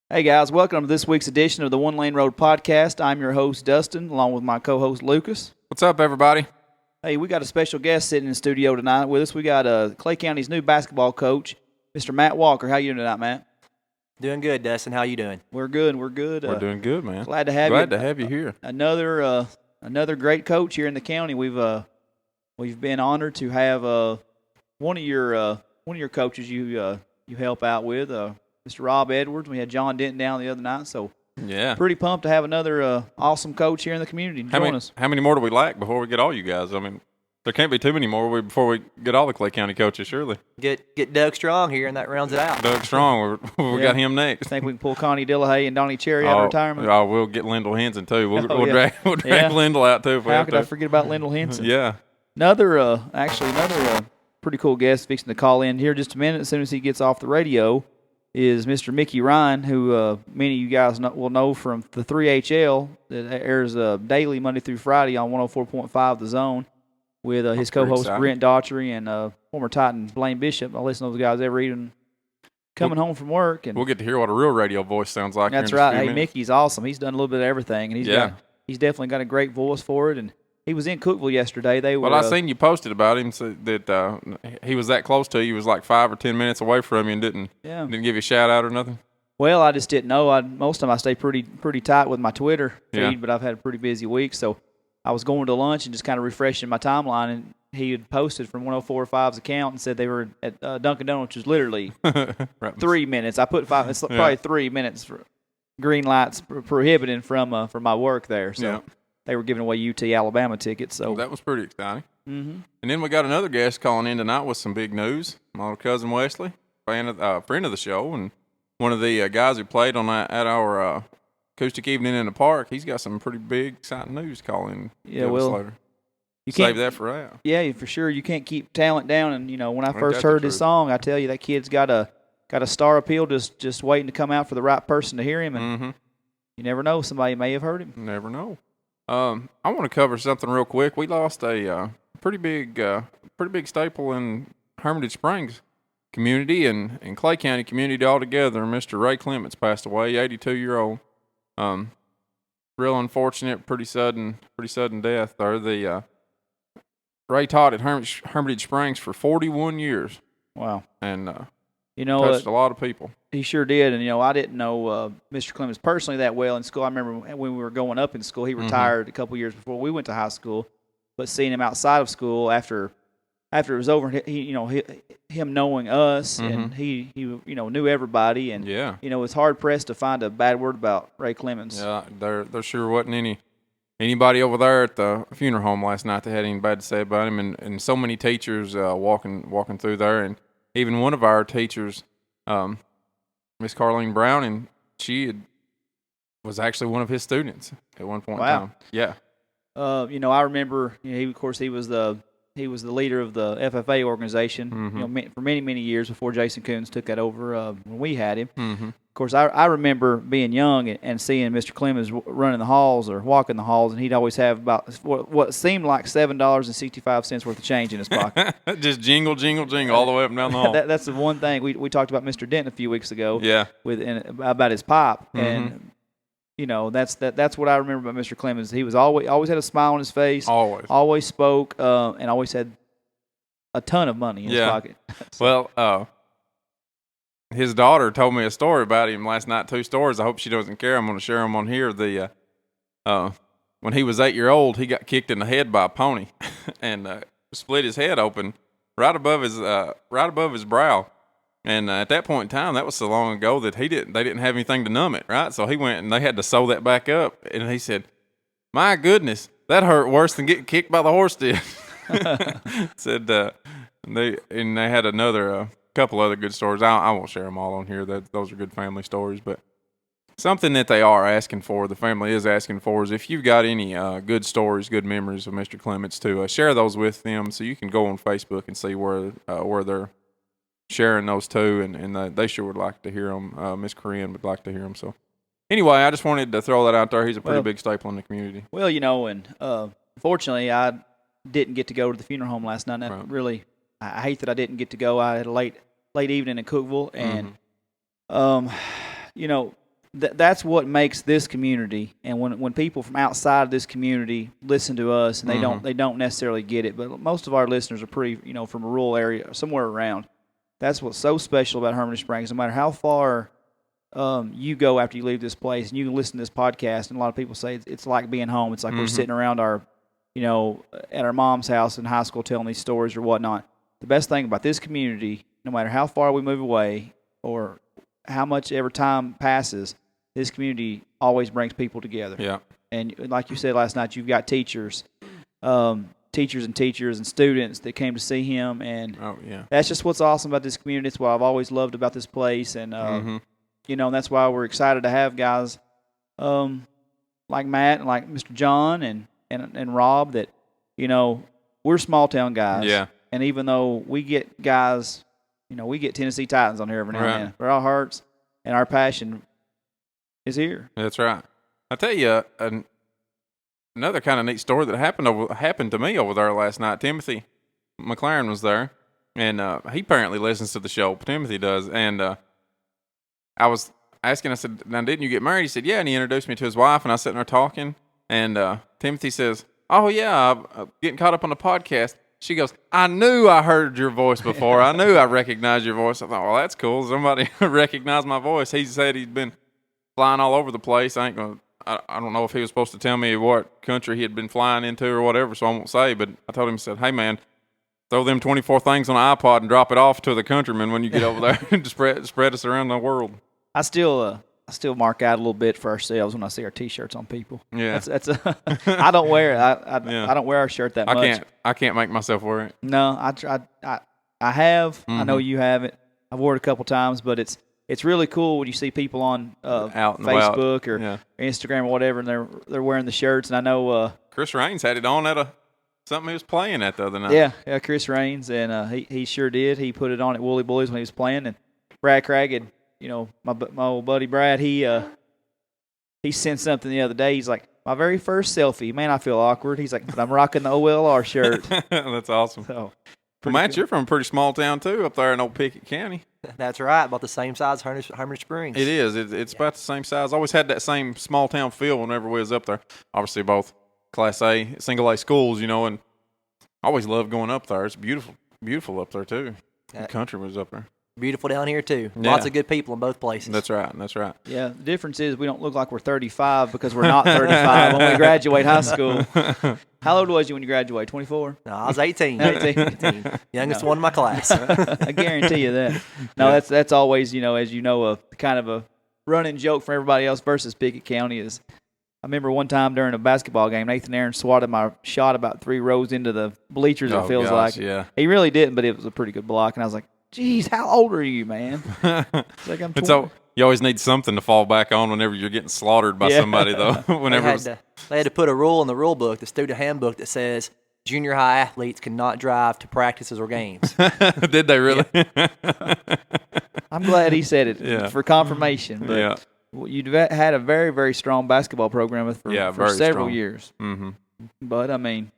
Hey guys, welcome to this week's edition of the One Lane Road Podcast. I'm your host, Dustin, along with my co-host, Lucas. What's up, everybody? Hey, we got a special guest sitting in the studio tonight with us. We got Clay County's new basketball coach, Mr. Matt Walker. How you doing tonight, Matt? Doing good, Dustin. How you doing? We're good. We're Doing good, man. Glad to have you here. Another great coach here in the county. We've been honored to have one of your coaches you help out with. Mr. Rob Edwards. We had John Denton down the other night, so Yeah. pretty pumped to have another awesome coach here in the community join us. How many more do we lack before we get all you guys? I mean, there can't be too many more before we get all the Clay County coaches, surely. Get Doug Strong here, and that rounds it out. Doug Strong, we got him next. I think we can pull Connie Dillahay and Donnie Cherry out of retirement. Oh, we'll get Lyndall Henson, too. We'll yeah. drag Lyndall out, too. If we How have could to. I forget about Lyndall Henson? Yeah. Another pretty cool guest fixing to call in here just a minute as soon as he gets off the radio is Mr. Mickey Ryan, who many of you guys will know from the 3HL that airs daily Monday through Friday on 104.5 The Zone with his co-host Brent Daughtry and former Titan Blaine Bishop. I listen to those guys every evening coming home from work. And we'll get to hear what a real radio voice sounds like. That's right. Hey, Mickey's awesome. He's done a little bit of everything, and he's definitely got a great voice for it. And he was in Cookeville yesterday. I seen you posted about him, so that he was that close to you. He was like 5 or 10 minutes away from you and didn't give you a shout out or nothing. Well, I just didn't know. Most of the time I stay pretty tight with my Twitter feed, Yeah. but I've had a pretty busy week, so I was going to lunch and just kind of refreshing my timeline, and he had posted from 104.5's account and said they were at Dunkin' Donuts, which was literally 3 minutes. I put 5. It's probably 3 minutes for green lights prohibiting from my work there. So. Yeah. They were giving away UT Alabama tickets. So that was pretty exciting. Mm-hmm. And then we got another guest calling in tonight with some big news. My little cousin Wesley, friend of the show, and one of the guys who played on at our acoustic evening in the park. He's got some pretty big, exciting news calling. Yeah, well, later. You save that for out. Yeah, for sure. You can't keep talent down. And when I first heard this song, I tell you that kid's got a star appeal, just waiting to come out for the right person to hear him. And you never know, somebody may have heard him. Never know. I want to cover something real quick. We lost a pretty big staple in Hermitage Springs community and Clay County community altogether. Mr. Ray Clements passed away, 82-year-old. Real unfortunate, pretty sudden death there. Ray taught at Hermitage Springs for 41 years. Wow. And touched a lot of people. He sure did. And, I didn't know Mr. Clemens personally that well in school. I remember when we were going up in school, he retired a couple years before we went to high school. But seeing him outside of school after it was over, him knowing us and he knew everybody. And, it's hard-pressed to find a bad word about Ray Clemens. Yeah, there sure wasn't anybody over there at the funeral home last night that had anything bad to say about him. And so many teachers walking through there. And even one of our teachers, Miss Carlene Brown, and she was actually one of his students at one point in time. Yeah. I remember, he was the leader of the FFA organization, for many, many years before Jason Coons took that over when we had him. Mm-hmm. Of course, I remember being young and seeing Mr. Clemens running the halls or walking the halls, and he'd always have about what seemed like $7.65 worth of change in his pocket. Just jingle, jingle, jingle all the way up and down the hall. That's the one thing we talked about Mr. Denton a few weeks ago. Yeah. About his pop, and that's what I remember about Mr. Clemens. He was always had a smile on his face. Always spoke, and always had a ton of money in his pocket. So. Well, his daughter told me a story about him last night. 2 stories. I hope she doesn't care. I'm going to share them on here. When he was 8 years old, he got kicked in the head by a pony, and split his head open right above his brow. And at that point in time, that was so long ago that they didn't have anything to numb it, right? So he went and they had to sew that back up. And he said, "My goodness, that hurt worse than getting kicked by the horse did." Said they had another couple other good stories. I won't share them all on here. Those are good family stories. But something that they are asking for, the family is asking for, is if you've got any good stories, good memories of Mr. Clements, to share those with them, so you can go on Facebook and see where they're sharing those too, and they sure would like to hear them. Miss Corinne would like to hear them. So anyway, I just wanted to throw that out there. He's a pretty big staple in the community. Well, and fortunately, I didn't get to go to the funeral home last night. That really, I hate that I didn't get to go. I had a late evening in Cookeville, and that's what makes this community. And when people from outside of this community listen to us, and they don't necessarily get it, but most of our listeners are pretty, from a rural area, somewhere around. That's what's so special about Hermitage Springs. No matter how far you go after you leave this place, and you can listen to this podcast, and a lot of people say it's like being home. It's like we're sitting around our, at our mom's house in high school telling these stories or whatnot. The best thing about this community, no matter how far we move away or how much ever time passes, this community always brings people together. Yeah. And like you said last night, you've got teachers and students that came to see him. And that's just what's awesome about this community. It's what I've always loved about this place. And, and that's why we're excited to have guys like Matt and like Mr. John and Rob that, we're small town guys. Yeah. And even though we get guys, we get Tennessee Titans on here every now and then, but our hearts and our passion is here. That's right. I'll tell you another kind of neat story that happened to me over there last night. Timothy McLaren was there, and he apparently listens to the show. Timothy does. And I was asking, I said, now, didn't you get married? He said, yeah, and he introduced me to his wife, and I was sitting there talking, and Timothy says, oh, yeah, I'm getting caught up on the podcast. She goes, I knew I heard your voice before. I knew I recognized your voice. I thought, well, that's cool. Somebody recognized my voice. He said he's been flying all over the place. I don't know if he was supposed to tell me what country he had been flying into or whatever, so I won't say. But I told him, I said, hey, man, throw them 24 things on an iPod and drop it off to the countrymen when you get over there and spread us around the world. I still mark out a little bit for ourselves when I see our T-shirts on people. Yeah, I don't wear it. I don't wear our shirt that much. I can't make myself wear it. No, I have. I know you haven't. I've worn it a couple times, but it's really cool when you see people on Facebook or Instagram or whatever, and they're wearing the shirts. And I know Chris Raines had it on at something he was playing at the other night. Yeah, Chris Raines, and he sure did. He put it on at Woolly Bullies when he was playing, and Brad Craig had. My old buddy Brad, he sent something the other day. He's like, my very first selfie. Man, I feel awkward. He's like, but I'm rocking the OLR shirt. That's awesome. So, Matt, you're from a pretty small town, too, up there in old Pickett County. That's right. About the same size as Hermitage Springs. It is. It's about the same size. Always had that same small town feel whenever we was up there. Obviously, both Class A, Single A schools, and I always loved going up there. It's beautiful up there, too. The country was up there. Beautiful down here, too. Yeah. Lots of good people in both places. That's right. Yeah, the difference is we don't look like we're 35 because we're not 35 when we graduate high school. How old was you when you graduated, 24? No, I was 18. 18. Youngest one in my class. I guarantee you that. No, that's always, as a kind of a running joke for everybody else versus Pickett County is, I remember one time during a basketball game, Nathan Aaron swatted my shot about 3 rows into the bleachers, it feels like. Yeah. He really didn't, but it was a pretty good block, and I was like, geez, how old are you, man? It's like I'm 20. So you always need something to fall back on whenever you're getting slaughtered by somebody, though. Whenever they had to put a rule in the rule book, the student handbook, that says junior high athletes cannot drive to practices or games. Did they really? Yeah. I'm glad he said it for confirmation. But you'd had a very, very strong basketball program for several years. Mm-hmm. But, I mean,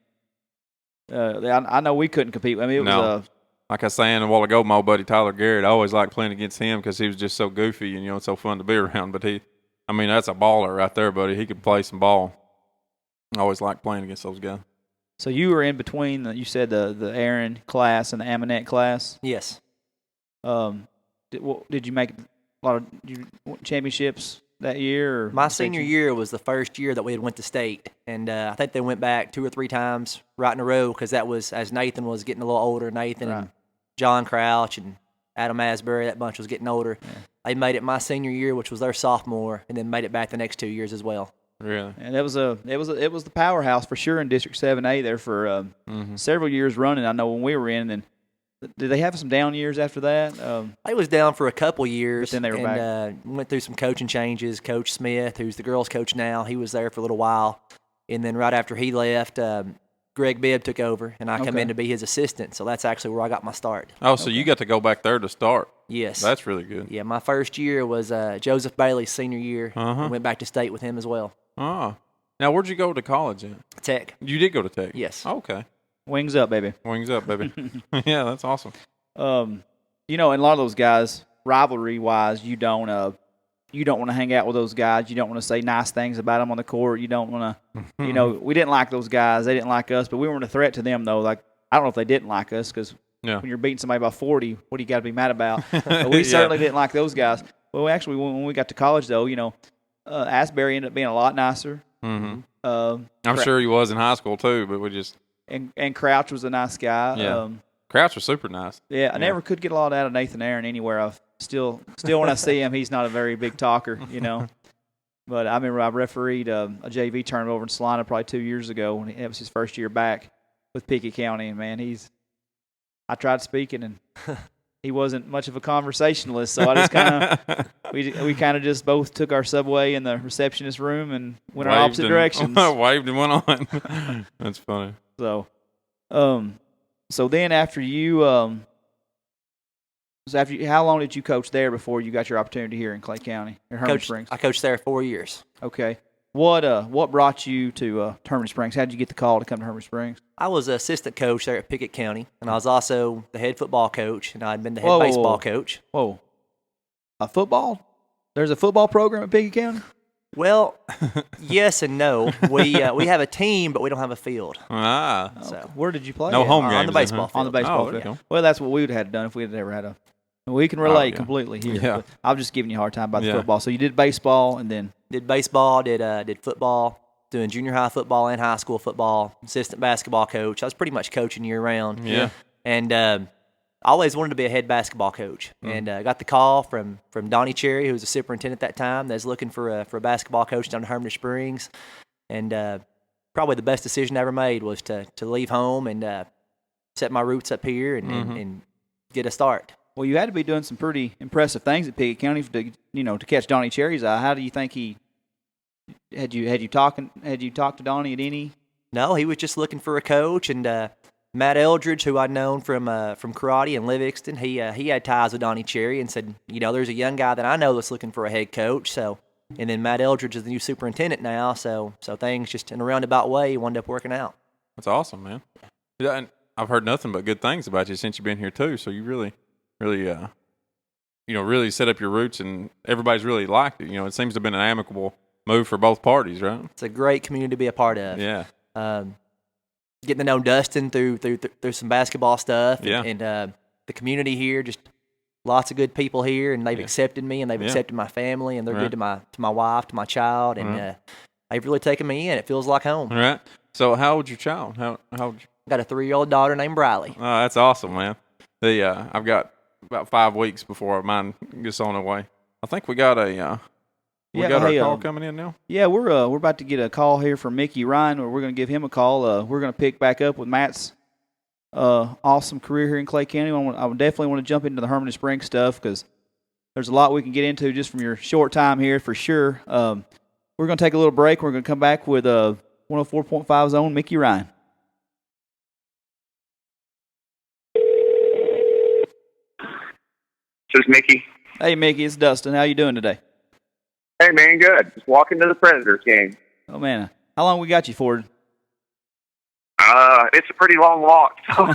I know we couldn't compete. I mean, it was like I was saying a while ago, my old buddy Tyler Garrett, I always liked playing against him because he was just so goofy and, it's so fun to be around. But that's a baller right there, buddy. He could play some ball. I always liked playing against those guys. So you were in between, you said the Aaron class and the Aminette class? Yes. Did you make a lot of championships that year? Or my senior year was the first year that we had went to state, and I think they went back 2 or 3 times right in a row because that was as Nathan was getting a little older. Nathan and John Crouch and Adam Asbury, that bunch was getting older. Yeah. They made it my senior year, which was their sophomore, and then made it back the next 2 years as well. Really? And it was the powerhouse for sure in District 7A there for several years running. I know when we were in, and did they have some down years after that? They was down for a couple years, but then they were back. Went through some coaching changes. Coach Smith, who's the girls' coach now, he was there for a little while, and then right after he left, Greg Bibb took over, and I come in to be his assistant. So that's actually where I got my start. Oh, so you got to go back there to start? Yes. That's really good. Yeah, my first year was Joseph Bailey's senior year. I went back to state with him as well. Oh. Now, where'd you go to college at? Tech. You did go to Tech? Yes. Okay. Wings up, baby. Wings up, baby. Yeah, that's awesome. And a lot of those guys, rivalry-wise, you don't you don't want to hang out with those guys. You don't want to say nice things about them on the court. You don't want to, we didn't like those guys. They didn't like us, but we weren't a threat to them, though. Like, I don't know if they didn't like us because when you're beating somebody by 40, what do you got to be mad about? But we certainly didn't like those guys. Well, actually, when we got to college, though, Asbury ended up being a lot nicer. Mm-hmm. I'm sure he was in high school, too, but we just – And Crouch was a nice guy. Yeah. Crouch was super nice. Yeah, I never could get a lot out of Nathan Aaron anywhere. I've still when I see him, he's not a very big talker, But I remember I refereed a JV tournament over in Celina probably 2 years ago when it was his first year back with Pickett County, and man, I tried speaking and he wasn't much of a conversationalist, so I just kind of we kind of just both took our subway in the receptionist room and went our opposite directions. Waved and went on. That's funny. So, so then after you, how long did you coach there before you got your opportunity here in Clay County or Hermitage Springs? I coached there 4 years. Okay. What brought you to Hermitage Springs? How did you get the call to come to Hermitage Springs? I was an assistant coach there at Pickett County, and I was also the head football coach, and I'd been the head baseball coach. Whoa. A football? There's a football program at Pickett County? Well, yes and no. We have a team, but we don't have a field. So where did you play? No home games on the baseball field. On the baseball field. Okay. Well, that's what we would have done if we had ever had a. We can relate completely here. Yeah. But I'm just giving you a hard time about the football. So you did baseball and then did baseball, did football, doing junior high football and high school football. Assistant basketball coach. I was pretty much coaching year round. Yeah. And I always wanted to be a head basketball coach, and got the call from Donnie Cherry, who was the superintendent at that time, that was looking for a basketball coach down in Hermitage Springs. And probably the best decision I ever made was to leave home and set my roots up here and get a start. Well, you had to be doing some pretty impressive things at Pickett County to catch Donnie Cherry's eye. How do you think he had you talked to Donnie at any? No, he was just looking for a coach, and Matt Eldridge, who I'd known from karate in Livingston, he had ties with Donnie Cherry and said, there's a young guy that I know that's looking for a head coach. So, and then Matt Eldridge is the new superintendent now. So things just in a roundabout way wound up working out. That's awesome, man. Yeah, and I've heard nothing but good things about you since you've been here too. So you really, really set up your roots, and everybody's really liked it. It seems to have been an amicable move for both parties, right? It's a great community to be a part of. Yeah. Getting to know Dustin through some basketball stuff, yeah. and the community here, just lots of good people here, and they've accepted me, and they've accepted my family, and they're good to my wife, to my child, and they've really taken me in. It feels like home. All right. So how old's your child? How old? I got a 3-year-old daughter named Briley. Oh, that's awesome, man. I've got about 5 weeks before mine gets on the way. I think we got a call coming in now. Yeah, we're about to get a call here from Mickey Ryan, where we're going to give him a call. We're going to pick back up with Matt's awesome career here in Clay County. I would definitely want to jump into the Hermitage Springs stuff because there's a lot we can get into just from your short time here for sure. We're going to take a little break. We're going to come back with 104.5's own Mickey Ryan. This is Mickey. Hey, Mickey, it's Dustin. How you doing today? Hey, man, good. Just walking to the Predators game. Oh, man. How long we got you for? It's a pretty long walk. So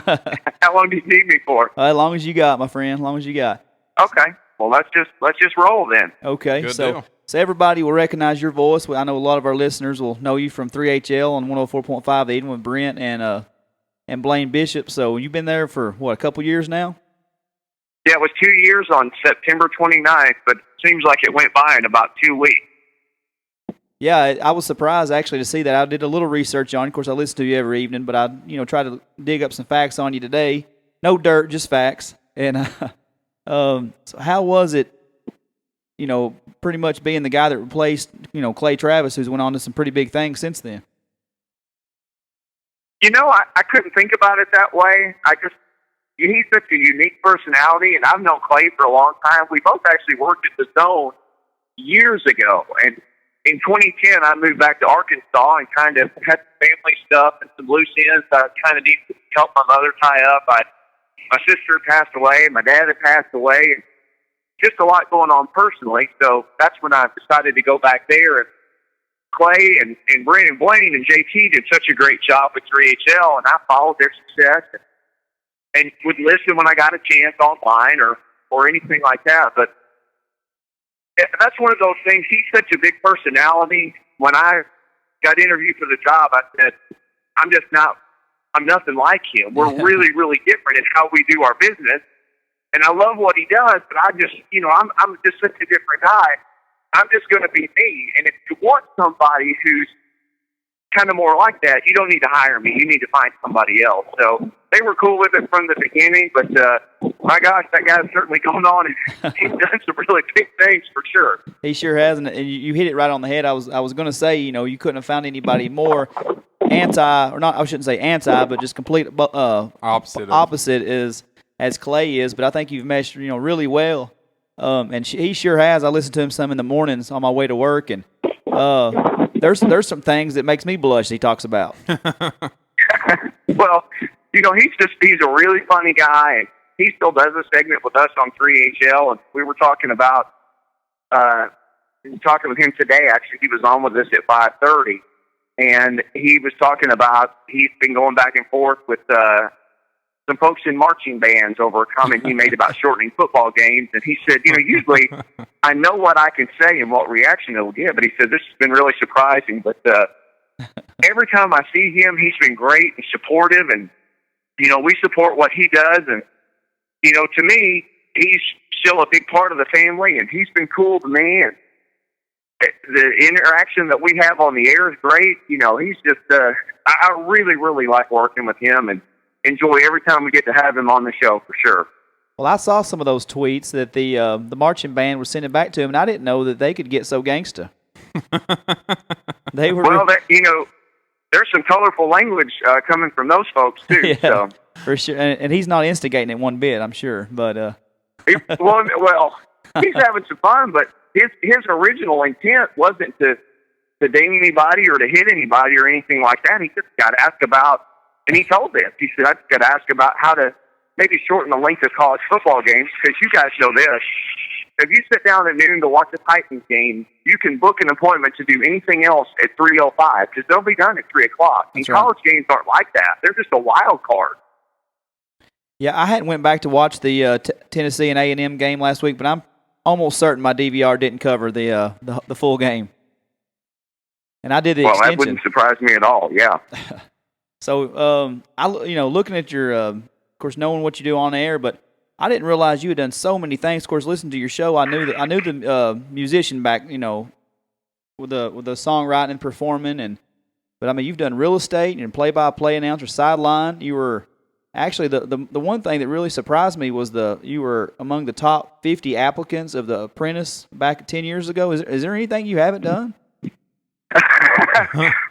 how long do you need me for? As long as you got, my friend. As long as you got. Okay. Well, let's just roll then. Okay. Good so deal. So everybody will recognize your voice. I know a lot of our listeners will know you from 3HL on 104.5 Eden with Brent and Blaine Bishop. So you've been there for, a couple years now? Yeah, it was 2 years on September 29th, but it seems like it went by in about 2 weeks. Yeah, I was surprised actually to see that. I did a little research on you. Of course, I listen to you every evening, but I tried to dig up some facts on you today. No dirt, just facts. And so how was it, pretty much being the guy that replaced, Clay Travis, who's went on to some pretty big things since then? I couldn't think about it that way. He's such a unique personality, and I've known Clay for a long time. We both actually worked at the Zone years ago, and in 2010, I moved back to Arkansas and kind of had some family stuff and some loose ends I kind of needed to help my mother tie up. My sister passed away, and my dad had passed away, and just a lot going on personally. So that's when I decided to go back there. And Clay and Brandon Blaine and JT did such a great job with 3HL, and I followed their success and would listen when I got a chance online or anything like that. But that's one of those things. He's such a big personality. When I got interviewed for the job, I said, I'm nothing like him. We're really, really different in how we do our business. And I love what he does, but I'm just such a different guy. I'm just going to be me. And if you want somebody who's kind of more like that, you don't need to hire me. You need to find somebody else. So they were cool with it from the beginning, but my gosh, that guy's certainly going on, and he's done some really big things for sure. He sure has, and you hit it right on the head. I was going to say, you couldn't have found anybody more I shouldn't say anti, but just complete opposite as Clay is. But I think you've meshed, really well. And he sure has. I listen to him some in the mornings on my way to work, and there's some things that makes me blush he talks about. Well, he's a really funny guy, and he still does a segment with us on 3HL, and we were talking about talking with him today. Actually, he was on with us at 5:30, and he was talking about he's been going back and forth with some folks in marching bands over a comment he made about shortening football games. And he said, usually I know what I can say and what reaction it'll get, but he said, this has been really surprising. But every time I see him, he's been great and supportive. And, we support what he does. And, to me, he's still a big part of the family, and he's been cool to me. And the interaction that we have on the air is great. He's just, I really, really like working with him, and enjoy every time we get to have him on the show for sure. Well, I saw some of those tweets that the marching band was sending back to him, and I didn't know that they could get so gangsta. They were there's some colorful language coming from those folks too. Yeah, so for sure, and he's not instigating it one bit, I'm sure. But well, he's having some fun, but his original intent wasn't to ding anybody or to hit anybody or anything like that. He just got asked about. And he told this. He said, I just got to ask about how to maybe shorten the length of college football games, because you guys know this. If you sit down at noon to watch a Titans game, you can book an appointment to do anything else at 3:05, because they'll be done at 3 o'clock. And college games aren't like that. They're just a wild card. Yeah, I hadn't went back to watch the Tennessee and A&M game last week, but I'm almost certain my DVR didn't cover the full game. And I did the extension. Well, that wouldn't surprise me at all, yeah. So, looking at your, of course, knowing what you do on air, but I didn't realize you had done so many things. Of course, listening to your show, I knew the musician back, with the songwriting and performing, but you've done real estate and play-by-play announcer, sideline. You were actually the one thing that really surprised me was you were among the top 50 applicants of The Apprentice back 10 years ago. Is there anything you haven't done?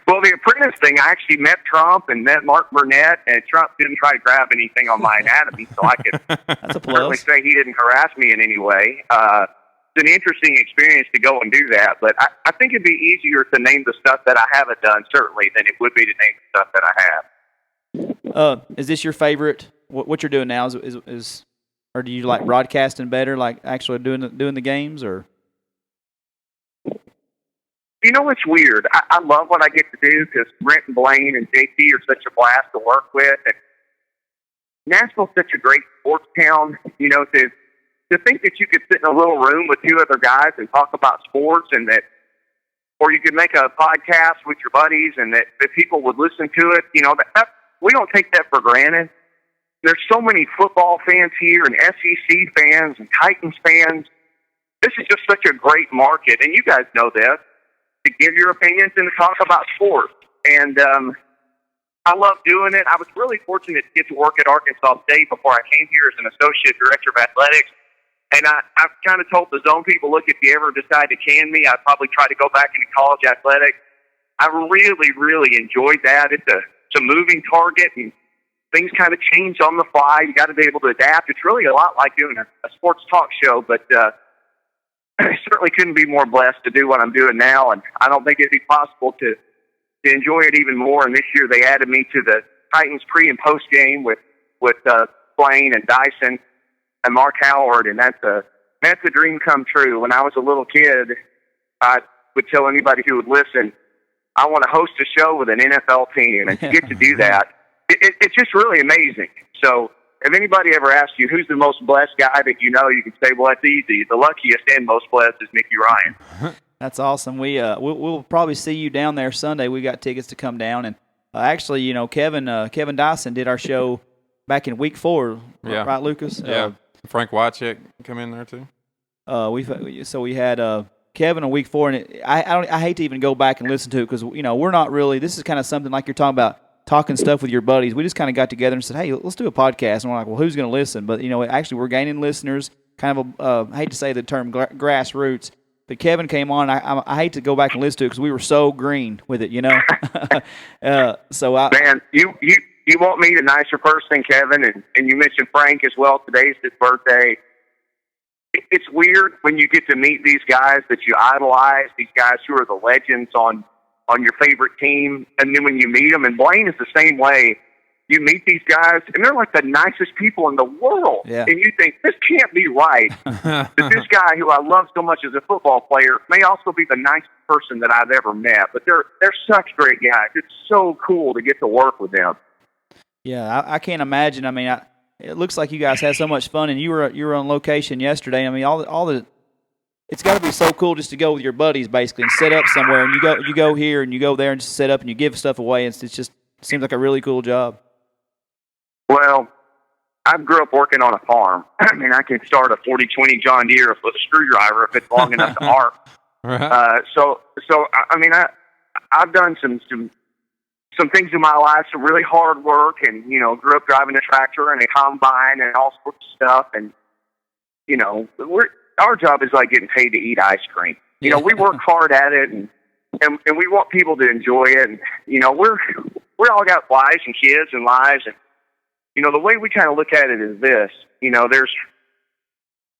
Well, The Apprentice thing, I actually met Trump and met Mark Burnett, and Trump didn't try to grab anything on my anatomy, so I could That's a plus. certainly say he didn't harass me in any way. It's an interesting experience to go and do that, but I think it'd be easier to name the stuff that I haven't done, certainly, than it would be to name the stuff that I have. Is this your favorite? What you're doing now is or do you like broadcasting better, like actually doing the games, or? It's weird. I love what I get to do, because Brent and Blaine and JT are such a blast to work with. And Nashville's such a great sports town. To think that you could sit in a little room with two other guys and talk about sports, and or you could make a podcast with your buddies, and that people would listen to it. We don't take that for granted. There's so many football fans here, and SEC fans, and Titans fans. This is just such a great market, and you guys know this. To give your opinions and to talk about sports. And I love doing it. I was really fortunate to get to work at Arkansas State before I came here as an associate director of athletics. And I've kind of told the zone people, look, if you ever decide to can me, I'd probably try to go back into college athletics. I really, really enjoyed that. It's a moving target, and things kind of change on the fly. You got to be able to adapt. It's really a lot like doing a sports talk show, but I certainly couldn't be more blessed to do what I'm doing now, and I don't think it'd be possible to enjoy it even more. And this year they added me to the Titans pre- and post-game with Blaine and Dyson and Mark Howard, and that's a dream come true. When I was a little kid, I would tell anybody who would listen, I want to host a show with an NFL team, and to get to do that, it's just really amazing. So if anybody ever asks you who's the most blessed guy that you know, you can say, well, that's easy. The luckiest and most blessed is Mickey Ryan. That's awesome. We'll probably see you down there Sunday. We got tickets to come down, and actually, you know, Kevin Dyson did our show back in week 4, right, Lucas? Yeah. Frank Wycheck come in there too. We had Kevin in week 4, and I hate to even go back and listen to it because, you know, we're not really. This is kind of something like you're talking about. Talking stuff with your buddies. We just kind of got together and said, hey, let's do a podcast. And we're like, well, who's going to listen? But, you know, actually we're gaining listeners, kind of I hate to say the term grassroots, but Kevin came on. I hate to go back and listen to it because we were so green with it, you know. Man, you won't meet a nicer person than Kevin, and you mentioned Frank as well. Today's his birthday. It's weird when you get to meet these guys that you idolize, these guys who are the legends on your favorite team, and then when you meet them, and Blaine is the same way, you meet these guys, and they're like the nicest people in the world, and you think, this can't be right, that this guy who I love so much as a football player may also be the nicest person that I've ever met, but they're such great guys. It's so cool to get to work with them. Yeah, I can't imagine. I mean, it looks like you guys had so much fun, and you were on location yesterday. I mean, all the it's got to be so cool just to go with your buddies, basically, and set up somewhere. And you go here and you go there and just set up and you give stuff away. It seems like a really cool job. Well, I grew up working on a farm. I mean, I can start a 40-20 John Deere with a screwdriver if it's long enough to arc. Right. So I mean, I've done some things in my life, some really hard work, and you know, grew up driving a tractor and a combine and all sorts of stuff. And you know, our job is like getting paid to eat ice cream. You know, we work hard at it, and we want people to enjoy it. And you know, we're all got wives and kids and lives, and you know, the way we kind of look at it is this. You know, there's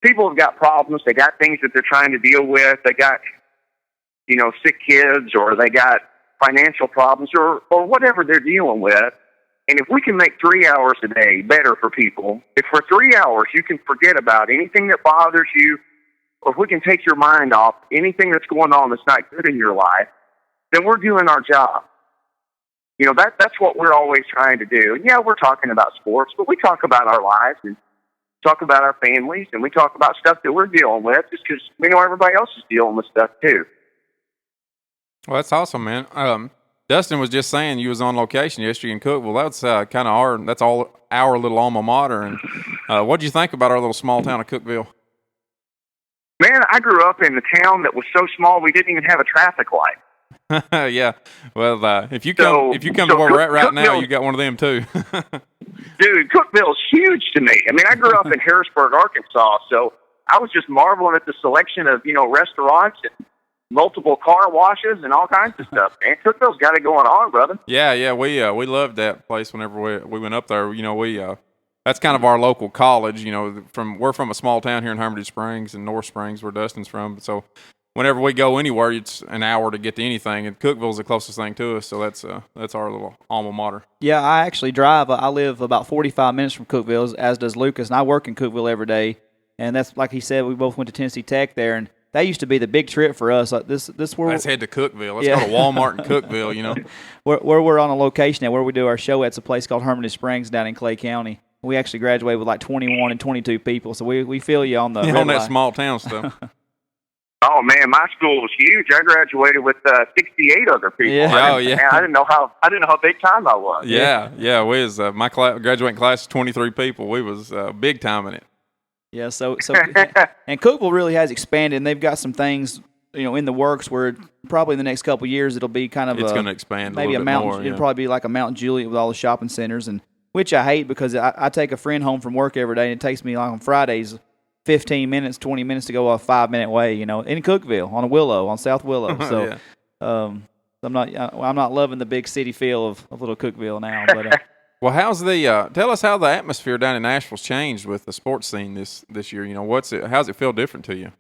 people have got problems. They got things that they're trying to deal with. They got, you know, sick kids, or they got financial problems, or whatever they're dealing with. And if we can make 3 hours a day better for people, if for 3 hours you can forget about anything that bothers you, or if we can take your mind off anything that's going on that's not good in your life, then we're doing our job. You know, that's what we're always trying to do. And yeah, we're talking about sports, but we talk about our lives and talk about our families, and we talk about stuff that we're dealing with just because we know everybody else is dealing with stuff too. Well, that's awesome, man. Dustin was just saying you was on location yesterday in Cookeville. That's kind of that's all our little alma mater. And what did you think about our little small town of Cookeville? Man, I grew up in a town that was so small we didn't even have a traffic light. Yeah. Well, if you come to where we're at right now, you got one of them too. Dude, Cookeville's huge to me. I mean, I grew up in Harrisburg, Arkansas, so I was just marveling at the selection of, you know, restaurants and multiple car washes and all kinds of stuff. Man, Cookeville's got it going on, brother. Yeah, we loved that place whenever we went up there. You know, that's kind of our local college. You know, we're from a small town here in Hermitage Springs and North Springs, where Dustin's from. So whenever we go anywhere, it's an hour to get to anything, and Cookeville's the closest thing to us. So that's our little alma mater. Yeah, I actually drive. I live about 45 minutes from Cookeville, as does Lucas, and I work in Cookeville every day. And that's like he said, we both went to Tennessee Tech there, and that used to be the big trip for us. Like this where let's head to Cookeville. Let's go to Walmart in Cookeville. You know, where we're on a location now, where we do our show. It's a place called Hermitage Springs down in Clay County. We actually graduated with like 21 and 22 people, so we feel you on the on that small town stuff. Oh man, my school was huge. I graduated with 68 other people. Yeah. Oh yeah. Man, I didn't know how big time I was. Yeah. We was my graduating class is 23 people. We was big time in it. Yeah, so and Cookeville really has expanded, and they've got some things, you know, in the works where probably in the next couple of years it'll be kind of it's going to expand maybe a little bit Mount. more, It'll probably be like a Mount Juliet with all the shopping centers, and which I hate because I take a friend home from work every day, and it takes me like on Fridays 15 minutes, 20 minutes to go a 5-minute way, you know, in Cookeville on South Willow. So yeah. I'm not loving the big city feel of little Cookeville now, but. Well, tell us how the atmosphere down in Nashville's changed with the sports scene this year. You know, how's it feel different to you?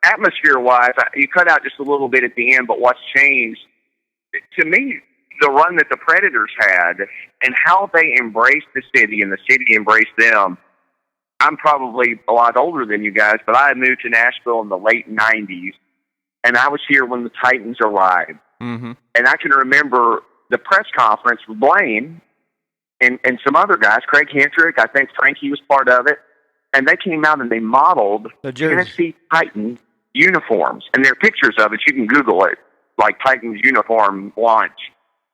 Atmosphere-wise, you cut out just a little bit at the end, but what's changed, to me, the run that the Predators had and how they embraced the city and the city embraced them. I'm probably a lot older than you guys, but I moved to Nashville in the late 90s, and I was here when the Titans arrived. Mm-hmm. And I can remember the press conference with Blaine, and some other guys, Craig Hendrick, I think Frankie was part of it, and they came out and they modeled Tennessee Titans uniforms, and there are pictures of it. You can Google it, like Titans uniform launch,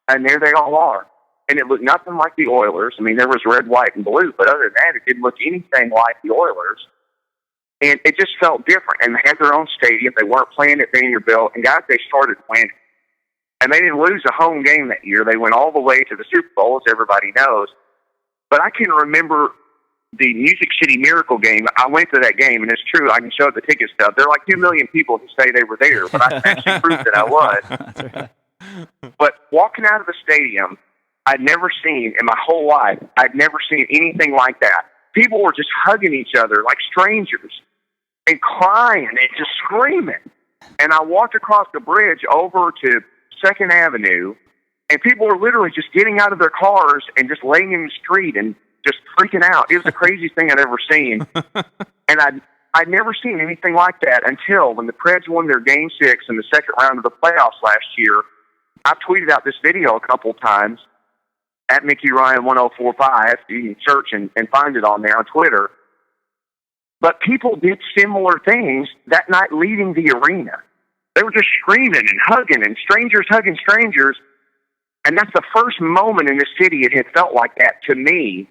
and there they all are. And it looked nothing like the Oilers. I mean, there was red, white, and blue, but other than that, it didn't look anything like the Oilers. And it just felt different. And they had their own stadium. They weren't playing at Vanderbilt. And, guys, they started winning. And they didn't lose a home game that year. They went all the way to the Super Bowl, as everybody knows. But I can remember the Music City Miracle game. I went to that game, and it's true. I can show the ticket stub. There are like 2 million people who say they were there, but I can actually prove that I was. But walking out of the stadium, I'd never seen in my whole life, I'd never seen anything like that. People were just hugging each other like strangers and crying and just screaming. And I walked across the bridge over to 2nd Avenue, and people were literally just getting out of their cars and just laying in the street and just freaking out. It was the craziest thing I'd ever seen. And I'd never seen anything like that until when the Preds won their Game 6 in the second round of the playoffs last year. I've tweeted out this video a couple times at Mickey Ryan 1045. You can search and find it on there on Twitter. But people did similar things that night leaving the arena. They were just screaming and hugging and strangers hugging strangers. And that's the first moment in the city it had felt like that to me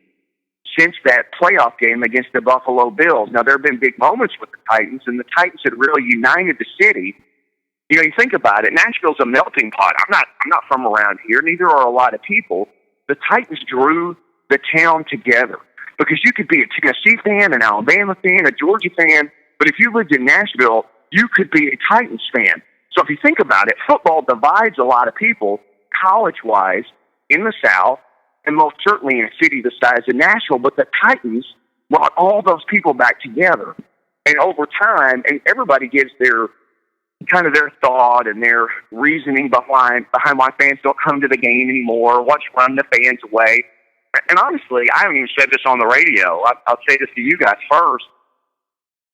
since that playoff game against the Buffalo Bills. Now, there have been big moments with the Titans, and the Titans had really united the city. You know, you think about it, Nashville's a melting pot. I'm not from around here. Neither are a lot of people. The Titans drew the town together because you could be a Tennessee fan, an Alabama fan, a Georgia fan, but if you lived in Nashville, you could be a Titans fan. So if you think about it, football divides a lot of people college-wise in the South, and most certainly in a city the size of Nashville, but the Titans brought all those people back together. And over time, and everybody gives their kind of their thought and their reasoning behind why fans don't come to the game anymore, what's run the fans away. And honestly, I haven't even said this on the radio. I'll say this to you guys first.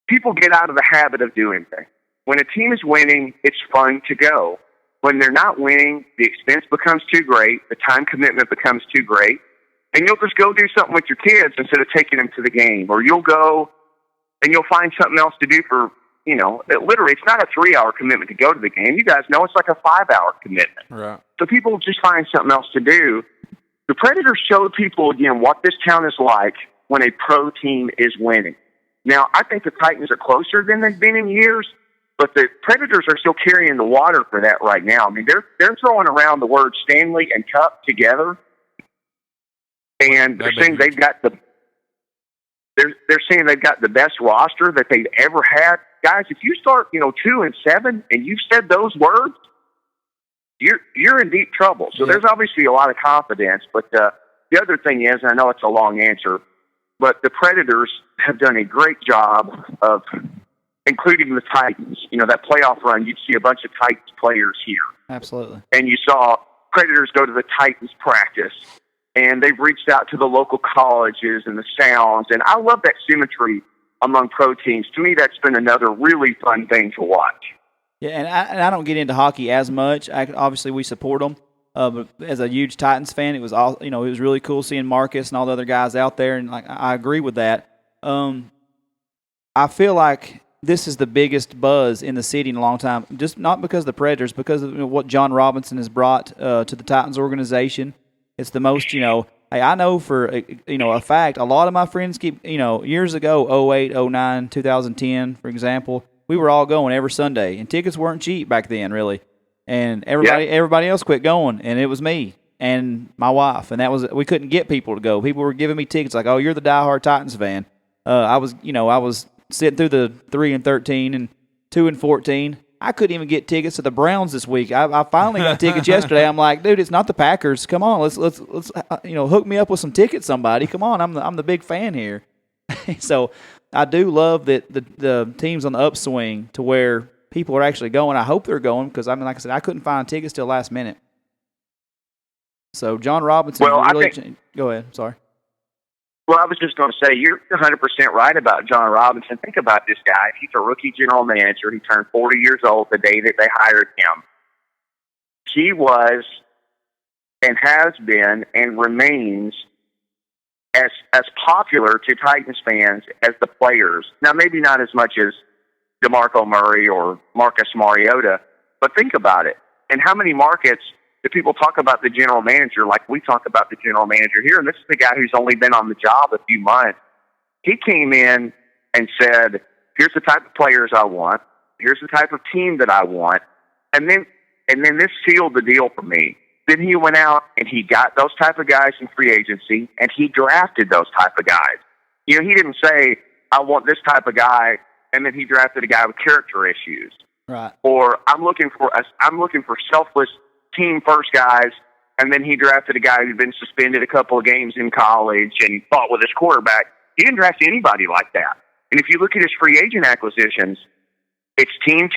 People get out of the habit of doing things. When a team is winning, it's fun to go. When they're not winning, the expense becomes too great, the time commitment becomes too great, and you'll just go do something with your kids instead of taking them to the game. Or you'll go and you'll find something else to do for, you know, literally it's not a 3-hour commitment to go to the game. You guys know it's like a 5-hour commitment. Right. So people just find something else to do. The Predators showed people again what this town is like when a pro team is winning. Now, I think the Titans are closer than they've been in years, but the Predators are still carrying the water for that right now. I mean, they're throwing around the word Stanley and Cup together, and they're saying they've got the best roster that they've ever had. Guys, if you start 2-7 and you've said those words, you're in deep trouble. So there's obviously a lot of confidence. But the other thing is, and I know it's a long answer, but the Predators have done a great job of including the Titans. You know, that playoff run, you'd see a bunch of Titans players here. Absolutely. And you saw Predators go to the Titans practice, and they've reached out to the local colleges and the Sounds. And I love that symmetry among pro teams. To me, that's been another really fun thing to watch. Yeah, and I don't get into hockey as much. Obviously, we support them. But as a huge Titans fan, it was it was really cool seeing Marcus and all the other guys out there, and I agree with that. I feel like this is the biggest buzz in the city in a long time, just not because of the Predators, because of what John Robinson has brought to the Titans organization. It's the most, hey, I know for a fact, a lot of my friends keep, years ago, 08, 09, 2010, for example, we were all going every Sunday, and tickets weren't cheap back then, really. And everybody else quit going, and it was me and my wife, and we couldn't get people to go. People were giving me tickets like, "Oh, you're the diehard Titans fan." I was sitting through the 3-13 and 2-14. I couldn't even get tickets to the Browns this week. I finally got tickets yesterday. I'm like, dude, it's not the Packers. Come on, let's hook me up with some tickets, somebody. Come on, I'm the big fan here. So I do love that the team's on the upswing to where people are actually going. I hope they're going because, like I said, I couldn't find tickets till last minute. So John Robinson go ahead. Sorry. Well, I was just going to say, you're 100% right about John Robinson. Think about this guy. He's a rookie general manager. He turned 40 years old the day that they hired him. He was and has been and remains as popular to Titans fans as the players. Now, maybe not as much as DeMarco Murray or Marcus Mariota, but think about it. And how many markets do people talk about the general manager like we talk about the general manager here? And this is the guy who's only been on the job a few months. He came in and said, here's the type of players I want. Here's the type of team that I want. And then this sealed the deal for me. Then he went out and he got those type of guys in free agency, and he drafted those type of guys. You know, he didn't say, I want this type of guy, and then he drafted a guy with character issues. Right. Or I'm looking for selfless team first guys, and then he drafted a guy who'd been suspended a couple of games in college and fought with his quarterback. He didn't draft anybody like that. And if you look at his free agent acquisitions, it's team.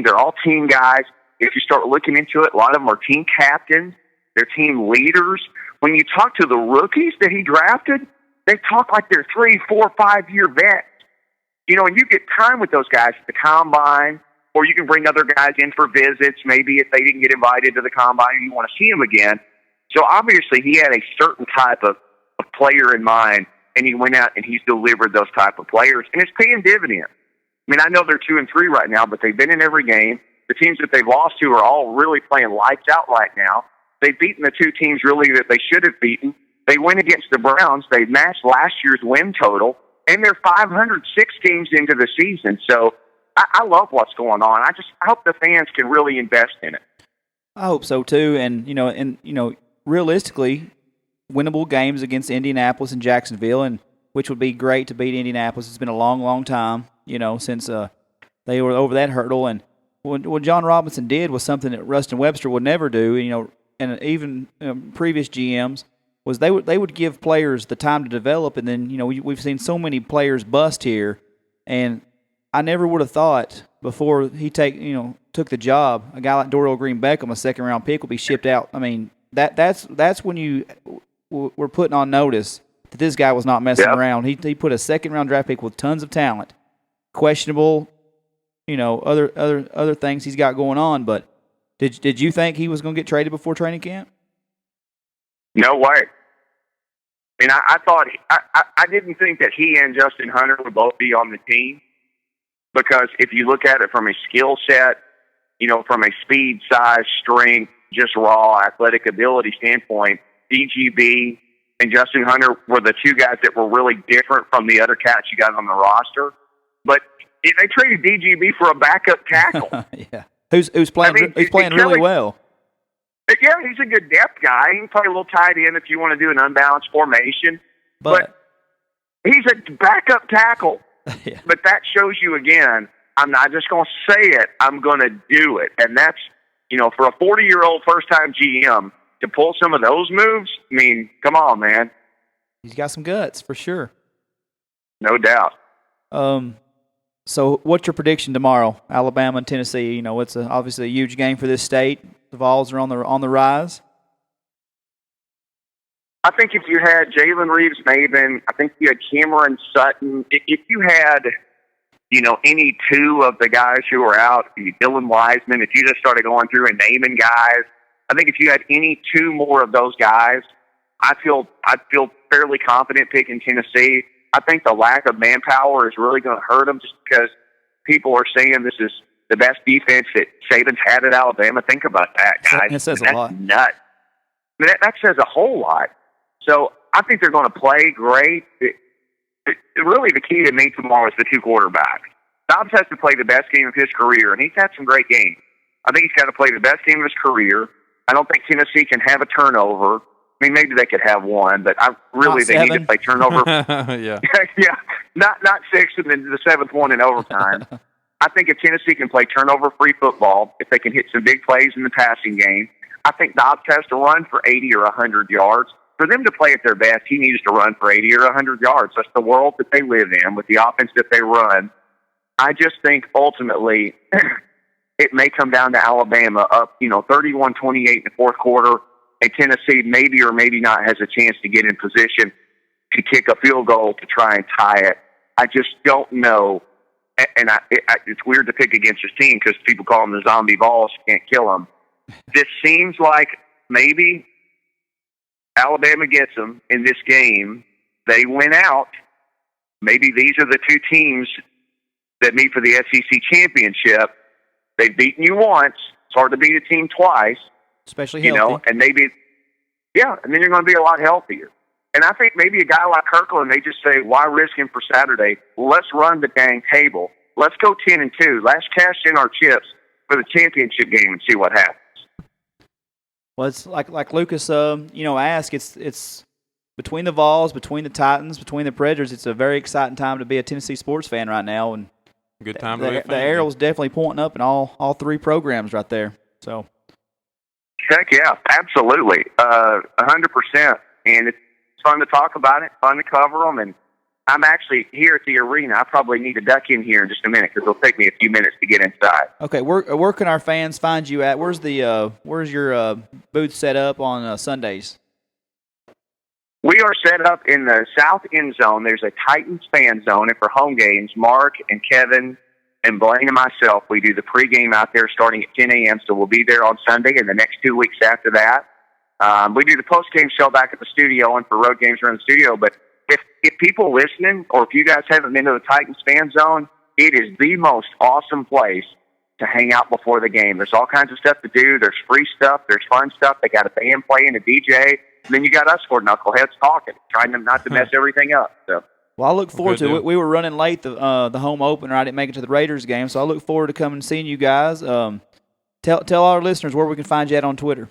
They're all team guys. If you start looking into it, a lot of them are team captains. They're team leaders. When you talk to the rookies that he drafted, they talk like they're 3, 4, 5-year vets. You know, and you get time with those guys at the combine, or you can bring other guys in for visits, maybe if they didn't get invited to the combine and you want to see them again. So obviously he had a certain type of player in mind, and he went out and he's delivered those type of players, and it's paying dividends. I mean, I know they're 2-3 right now, but they've been in every game. The teams that they've lost to are all really playing lights out right now. They've beaten the two teams really that they should have beaten. They win against the Browns. They matched last year's win total, and they're 506 games into the season. So I love what's going on. I hope the fans can really invest in it. I hope so too. And realistically, winnable games against Indianapolis and Jacksonville, and which would be great to beat Indianapolis. It's been a long, long time, since they were over that hurdle. And what John Robinson did was something that Rustin Webster would never do. And even previous GMs was they would give players the time to develop. And then we've seen so many players bust here, and I never would have thought before he took the job, a guy like Dorial Green Beckham, a second-round pick, will be shipped out. I mean, that's when you were putting on notice that this guy was not messing around. He put a second-round draft pick with tons of talent, questionable, other things he's got going on. But did you think he was going to get traded before training camp? No way. I mean, I thought I didn't think that he and Justin Hunter would both be on the team. Because if you look at it from a skill set, from a speed, size, strength, just raw athletic ability standpoint, DGB and Justin Hunter were the two guys that were really different from the other cats you got on the roster. But they traded DGB for a backup tackle. Yeah, who's playing? He's playing really well. Yeah, he's a good depth guy. He can play a little tight end if you want to do an unbalanced formation. But he's a backup tackle. Yeah. But that shows you again, I'm not just going to say it, I'm going to do it. And that's, for a 40-year-old first-time GM to pull some of those moves, I mean, come on, man. He's got some guts, for sure. No doubt. So what's your prediction tomorrow, Alabama and Tennessee? It's obviously a huge game for this state. The Vols are on the rise. I think if you had Jalen Reeves-Maven, I think you had Cameron Sutton. If you had, any two of the guys who are out, Dylan Wiseman, if you just started going through and naming guys, I think if you had any two more of those guys, I'd feel fairly confident picking Tennessee. I think the lack of manpower is really going to hurt them just because people are saying this is the best defense that Saban's had at Alabama. Think about that, guys. That says a lot. That's nuts. I mean, that says a whole lot. So I think they're going to play great. Really, the key to me tomorrow is the two quarterbacks. Dobbs has to play the best game of his career, and he's had some great games. I think he's got to play the best game of his career. I don't think Tennessee can have a turnover. I mean, maybe they could have one, but they need to play turnover. Yeah, yeah, not 6 and then the 7th one in overtime. I think if Tennessee can play turnover-free football, if they can hit some big plays in the passing game, I think Dobbs has to run for 80 or 100 yards. For them to play at their best, he needs to run for 80 or 100 yards. That's the world that they live in with the offense that they run. I just think ultimately it may come down to Alabama up, 31-28 in the fourth quarter, and Tennessee maybe or maybe not has a chance to get in position to kick a field goal to try and tie it. I just don't know. And it's weird to pick against this team because people call them the zombie balls. You can't kill them. This seems like maybe Alabama gets them in this game, they win out. Maybe these are the two teams that meet for the SEC championship. They've beaten you once. It's hard to beat a team twice. Especially healthy. And maybe, and then you're going to be a lot healthier. And I think maybe a guy like Kirkland, they just say, why risk him for Saturday? Let's run the dang table. Let's go 10-2. Let's cash in our chips for the championship game and see what happens. Well, it's like Lucas, asked. It's between the Vols, between the Titans, between the Predators. It's a very exciting time to be a Tennessee sports fan right now, and good time to be a fan. The arrow's definitely pointing up in all three programs right there. So, heck yeah, absolutely, 100%. And it's fun to talk about it, fun to cover them, and I'm actually here at the arena. I probably need to duck in here in just a minute because it'll take me a few minutes to get inside. Okay, where can our fans find you at? Where's your booth set up on Sundays? We are set up in the south end zone. There's a Titans fan zone, and for home games, Mark and Kevin and Blaine and myself, we do the pregame out there starting at 10 a.m., so we'll be there on Sunday and the next 2 weeks after that. We do the postgame show back at the studio and for road games around the studio, but if people listening, or if you guys haven't been to the Titans fan zone, it is the most awesome place to hang out before the game. There's all kinds of stuff to do. There's free stuff. There's fun stuff. They got a band playing, a DJ. And then you got us four knuckleheads talking, trying not to mess everything up. So. Well, I look forward to it. We were running late the home opener. I didn't make it to the Raiders game, so I look forward to coming and seeing you guys. Tell our listeners where we can find you at on Twitter.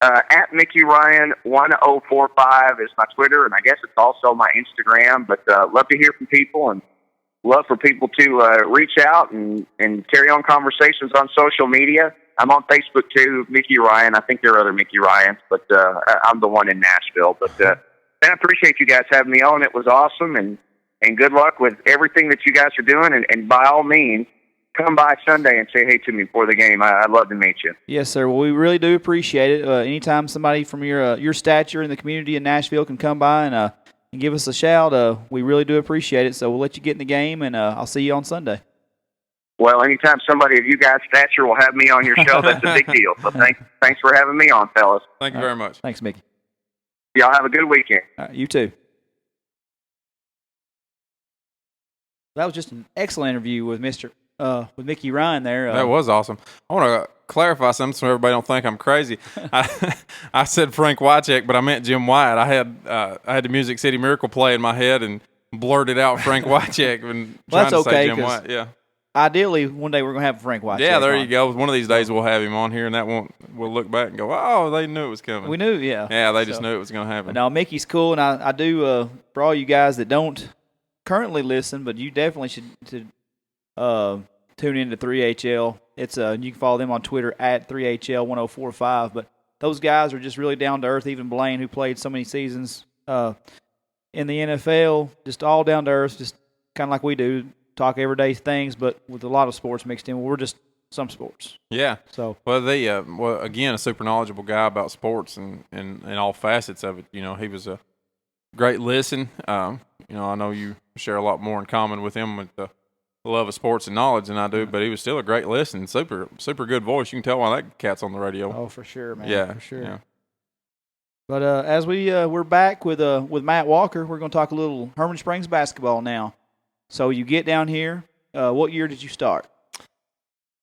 At Mickey Ryan 1045 is my Twitter, and I guess it's also my Instagram. But love to hear from people, and love for people to reach out and carry on conversations on social media. I'm on Facebook too, Mickey Ryan. I think there are other Mickey Ryans, but I'm the one in Nashville. But I appreciate you guys having me on. It was awesome, and good luck with everything that you guys are doing. And by all means, come by Sunday and say hey to me before the game. I'd love to meet you. Yes, sir. Well, we really do appreciate it. Anytime somebody from your stature in the community in Nashville can come by and give us a shout, we really do appreciate it. So we'll let you get in the game, and I'll see you on Sunday. Well, anytime somebody of you guys' stature will have me on your show, that's a big deal. So thanks for having me on, fellas. Thank you very much. Thanks, Mickey. Y'all have a good weekend. All right, you too. That was just an excellent interview with with Mickey Ryan there. That was awesome. I want to clarify something so everybody don't think I'm crazy. I said Frank Wycheck, but I meant Jim White. I had the Music City Miracle play in my head and blurted out Frank Wycheck and well, trying to say okay, Jim White. Yeah. Ideally, one day we're going to have Frank Wycheck. Yeah, there you go. One of these days we'll have him on here, and we'll look back and go, oh, they knew it was coming. We knew, yeah. Yeah, they just knew it was going to happen. But no, Mickey's cool, and I do, for all you guys that don't currently listen, but you definitely should tune into 3HL. It's you can follow them on Twitter at 3HL1045. But those guys are just really down to earth. Even Blaine, who played so many seasons in the NFL, just all down to earth, just kind of like we do. Talk everyday things, but with a lot of sports mixed in. We're just some sports. Yeah. So again, a super knowledgeable guy about sports and all facets of it. You know, he was a great listen. I know you share a lot more in common with him with the love of sports and knowledge than I do, but he was still a great listen. Super, super good voice. You can tell why that cat's on the radio. Oh, for sure, man. Yeah, for sure. Yeah. But as we're back with Matt Walker, we're going to talk a little Hermitage Springs basketball now. So you get down here. What year did you start?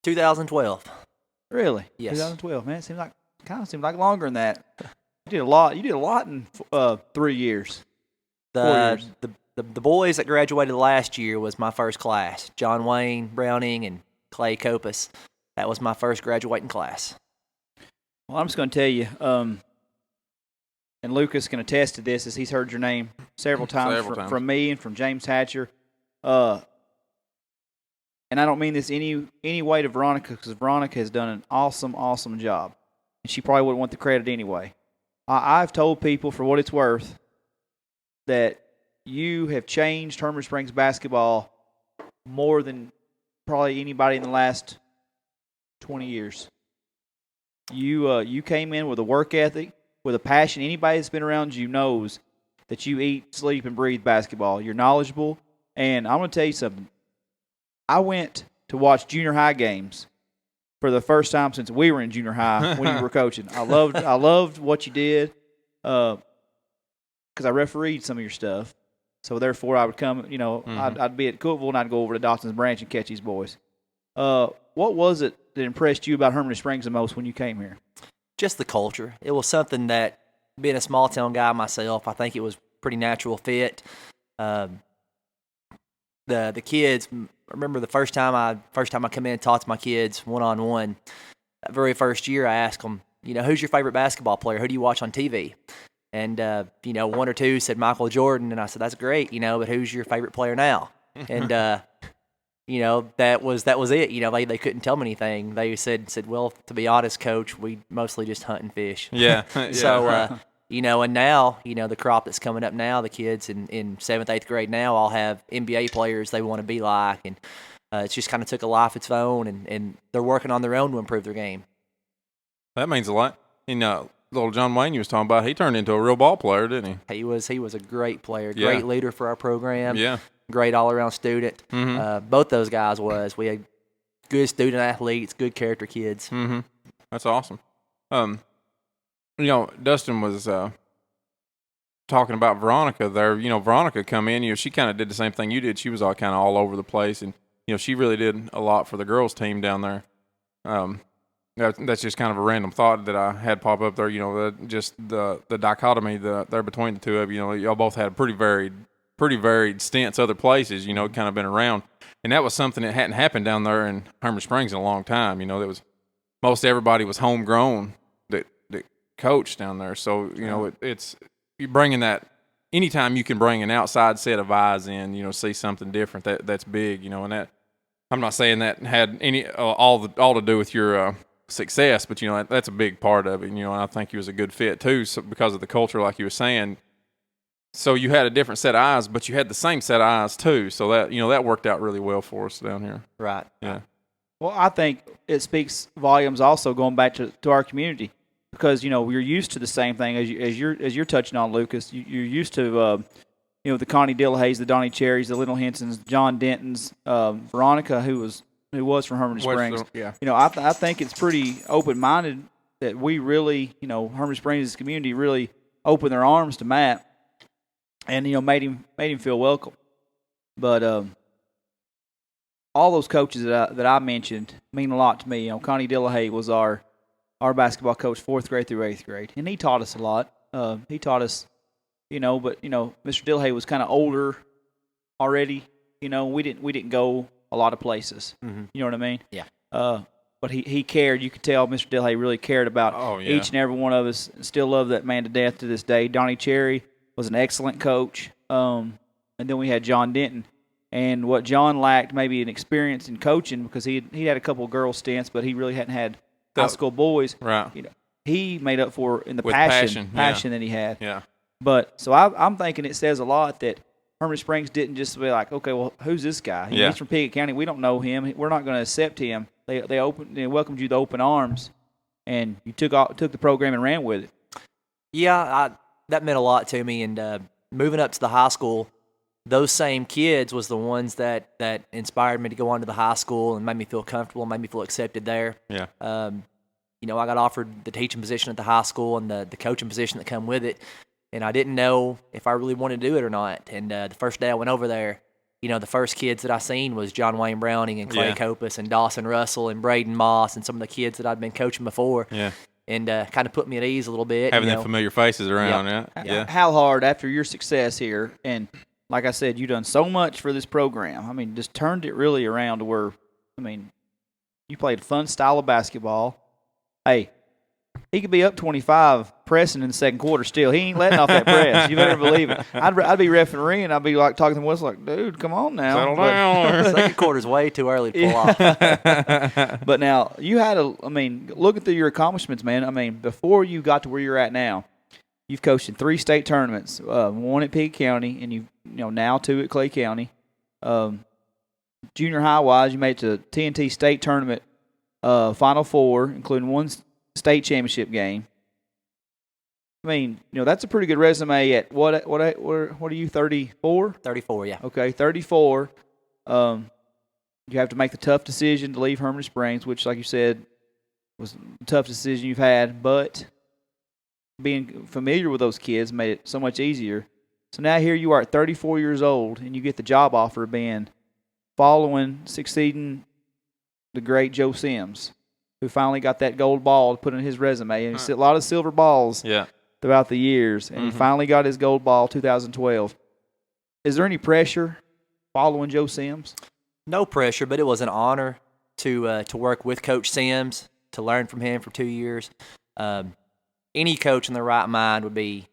2012. Really? Yes. 2012. Man, it seems like longer than that. You did a lot. You did a lot in 3 years. 4 years. The boys that graduated last year was my first class. John Wayne Browning and Clay Copus. That was my first graduating class. Well, I'm just going to tell you, and Lucas can attest to this, as he's heard your name several times from me and from James Hatcher. And I don't mean this any way to Veronica, because Veronica has done an awesome job, and she probably wouldn't want the credit anyway. I've told people, for what it's worth, that you have changed Hermitage Springs basketball more than probably anybody in the last 20 years. You came in with a work ethic, with a passion. Anybody that's been around you knows that you eat, sleep, and breathe basketball. You're knowledgeable. And I'm going to tell you something. I went to watch junior high games for the first time since we were in junior high when you were coaching. I loved what you did. because I refereed some of your stuff. So therefore, I would come. I'd be at Cookeville and I'd go over to Dotson's Branch and catch these boys. What was it that impressed you about Hermitage Springs the most when you came here? Just the culture. It was something that, being a small town guy myself, I think it was pretty natural fit. The kids. I remember the first time I come in and talked to my kids one-on-one. That very first year, I asked them, who's your favorite basketball player? Who do you watch on TV? And one or two said Michael Jordan, and I said that's great, but who's your favorite player now? And that was it. They couldn't tell me anything. They said, well, to be honest, Coach, we mostly just hunt and fish. Yeah. So and now the crop that's coming up now, the kids in 7th, 8th grade now all have NBA players they want to be like, and it's just kind of took a life of its own, and they're working on their own to improve their game. That means a lot. Little John Wayne you was talking about, he turned into a real ball player, didn't he? He was a great player, great leader for our program. Yeah. Great all-around student. Mm-hmm. Both those guys was. We had good student athletes, good character kids. Mm-hmm. That's awesome. Dustin was talking about Veronica there. Veronica come in. She kind of did the same thing you did. She was kind of all over the place, and she really did a lot for the girls' team down there. That's just kind of a random thought that I had pop up there. Just the dichotomy there between the two of you. Y'all both had pretty varied stints other places. Kind of been around, and that was something that hadn't happened down there in Hermitage Springs in a long time. That was most everybody was homegrown that coached down there. So it's you bringing that. Anytime you can bring an outside set of eyes in, see something different. That's big. And that I'm not saying that had any all to do with your success, but that's a big part of it. And I think he was a good fit too, because of the culture, like you were saying. So you had a different set of eyes, but you had the same set of eyes too. So that that worked out really well for us down here. Right. Yeah. Well, I think it speaks volumes also going back to our community, because we're used to the same thing as you're touching on, Lucas. You're used to the Connie Dillahays, the Donnie Cherries, the Little Hensons, John Dentons, Veronica, who was from Hermitage Springs. Yeah. I think it's pretty open-minded that we really, Hermitage Springs' community really opened their arms to Matt, and made him feel welcome. But all those coaches that I mentioned mean a lot to me. Connie Dillahay was our basketball coach, 4th grade through 8th grade, and he taught us a lot. He taught us, but Mr. Dillahay was kind of older already. We didn't go a lot of places. Mm-hmm. You know what I mean? Yeah. But he cared. You could tell Mr. Dillahay really cared about each and every one of us. Still love that man to death to this day. Donnie Cherry was an excellent coach. And then we had John Denton. And what John lacked, maybe an experience in coaching, because he had a couple of girl stints, but he really hadn't had high school boys. Right. He made up for in the With passion that he had. Yeah. But so I'm thinking it says a lot that Hermitage Springs didn't just be like, okay, well, who's this guy? He's from Pickett County. We don't know him. We're not going to accept him. They welcomed you with open arms, and you took the program and ran with it. Yeah, that meant a lot to me. And moving up to the high school, those same kids was the ones that inspired me to go on to the high school and made me feel comfortable, made me feel accepted there. Yeah. I got offered the teaching position at the high school and the coaching position that come with it. And I didn't know if I really wanted to do it or not. And the first day I went over there, the first kids that I seen was John Wayne Browning and Clay Copas and Dawson Russell and Braden Moss and some of the kids that I'd been coaching before. Yeah. And kind of put me at ease a little bit. Having them familiar faces around. Yeah. How hard, after your success here, and like I said, you've done so much for this program. I mean, just turned it really around to where, you played a fun style of basketball. Hey, he could be up 25 pressing in the second quarter still. He ain't letting off that press. You better believe it. I'd be refereeing. I'd be like talking to Wesley, like, dude, come on now. Settle down. Second quarter's way too early to pull off. But now, you had looking through your accomplishments, man, before you got to where you're at now, you've coached in 3 state tournaments, one at Pickett County, and now 2 at Clay County. Junior high-wise, you made it to TNT state tournament Final Four, including 1 state championship game. That's a pretty good resume at what are you, 34? 34, yeah. Okay, 34. You have to make the tough decision to leave Hermitage Springs, which, like you said, was the toughest decision you've had. But being familiar with those kids made it so much easier. So now here you are at 34 years old, and you get the job offer succeeding the great Joe Sims, who finally got that gold ball to put in his resume. And a lot of silver balls throughout the years, and he finally got his gold ball 2012. Is there any pressure following Joe Sims? No pressure, but it was an honor to work with Coach Sims, to learn from him for 2 years. Any coach in their right mind would be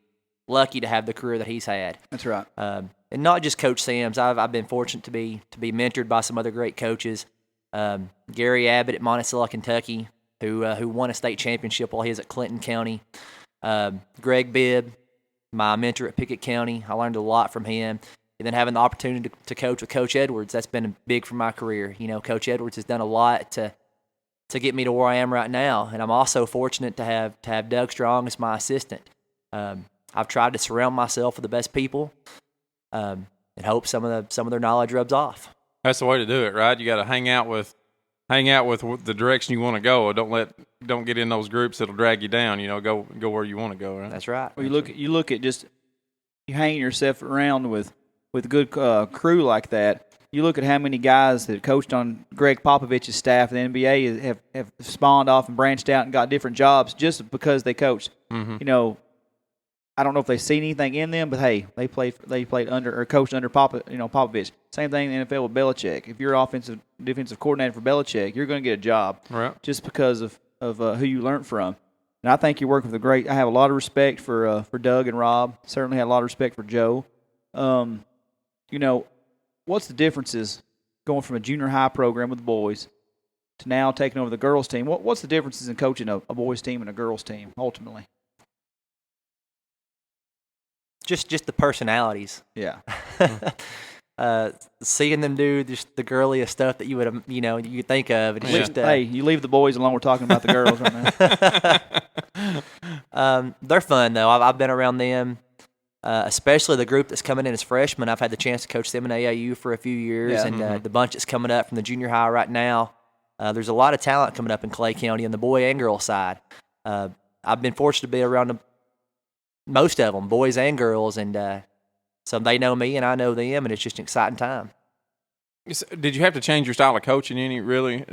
lucky to have the career that he's had. That's right. And not just Coach Sims. I've been fortunate to be mentored by some other great coaches. Gary Abbott at Monticello, Kentucky, who won a state championship while he was at Clinton County. Greg Bibb, my mentor at Pickett County. I learned a lot from him. And then having the opportunity to coach with Coach Edwards, that's been big for my career. You know, Coach Edwards has done a lot to get me to where I am right now. And I'm also fortunate to have Doug Strong as my assistant. I've tried to surround myself with the best people, and hope some of their knowledge rubs off. That's the way to do it, right? You got to hang out with the direction you want to go. Don't get in those groups that'll drag you down. You know, go where you want to go. Right? That's right. Well, you look at just you hanging yourself around with a good crew like that. You look at how many guys that coached on Greg Popovich's staff in the NBA have spawned off and branched out and got different jobs just because they coached. Mm-hmm. You know, I don't know if they see anything in them, but hey, they played under or coached under Popovich. Same thing in the NFL with Belichick. If you're defensive coordinator for Belichick, you're going to get a job just because of who you learned from. And I think you're working with I have a lot of respect for Doug and Rob. Certainly had a lot of respect for Joe. You know, what's the differences going from a junior high program with the boys to now taking over the girls team? What's the differences in coaching a boys team and a girls team ultimately? Just the personalities. Yeah. Seeing them do just the girliest stuff that you would you think of. It's just, hey, you leave the boys alone. We're talking about the girls right now. They're fun though. I've been around them, especially the group that's coming in as freshmen. I've had the chance to coach them in AAU for a few years, and the bunch that's coming up from the junior high right now. There's a lot of talent coming up in Clay County on the boy and girl side. I've been fortunate to be around most of them, boys and girls, and so they know me and I know them, and it's just an exciting time. Did you have to change your style of coaching any, really,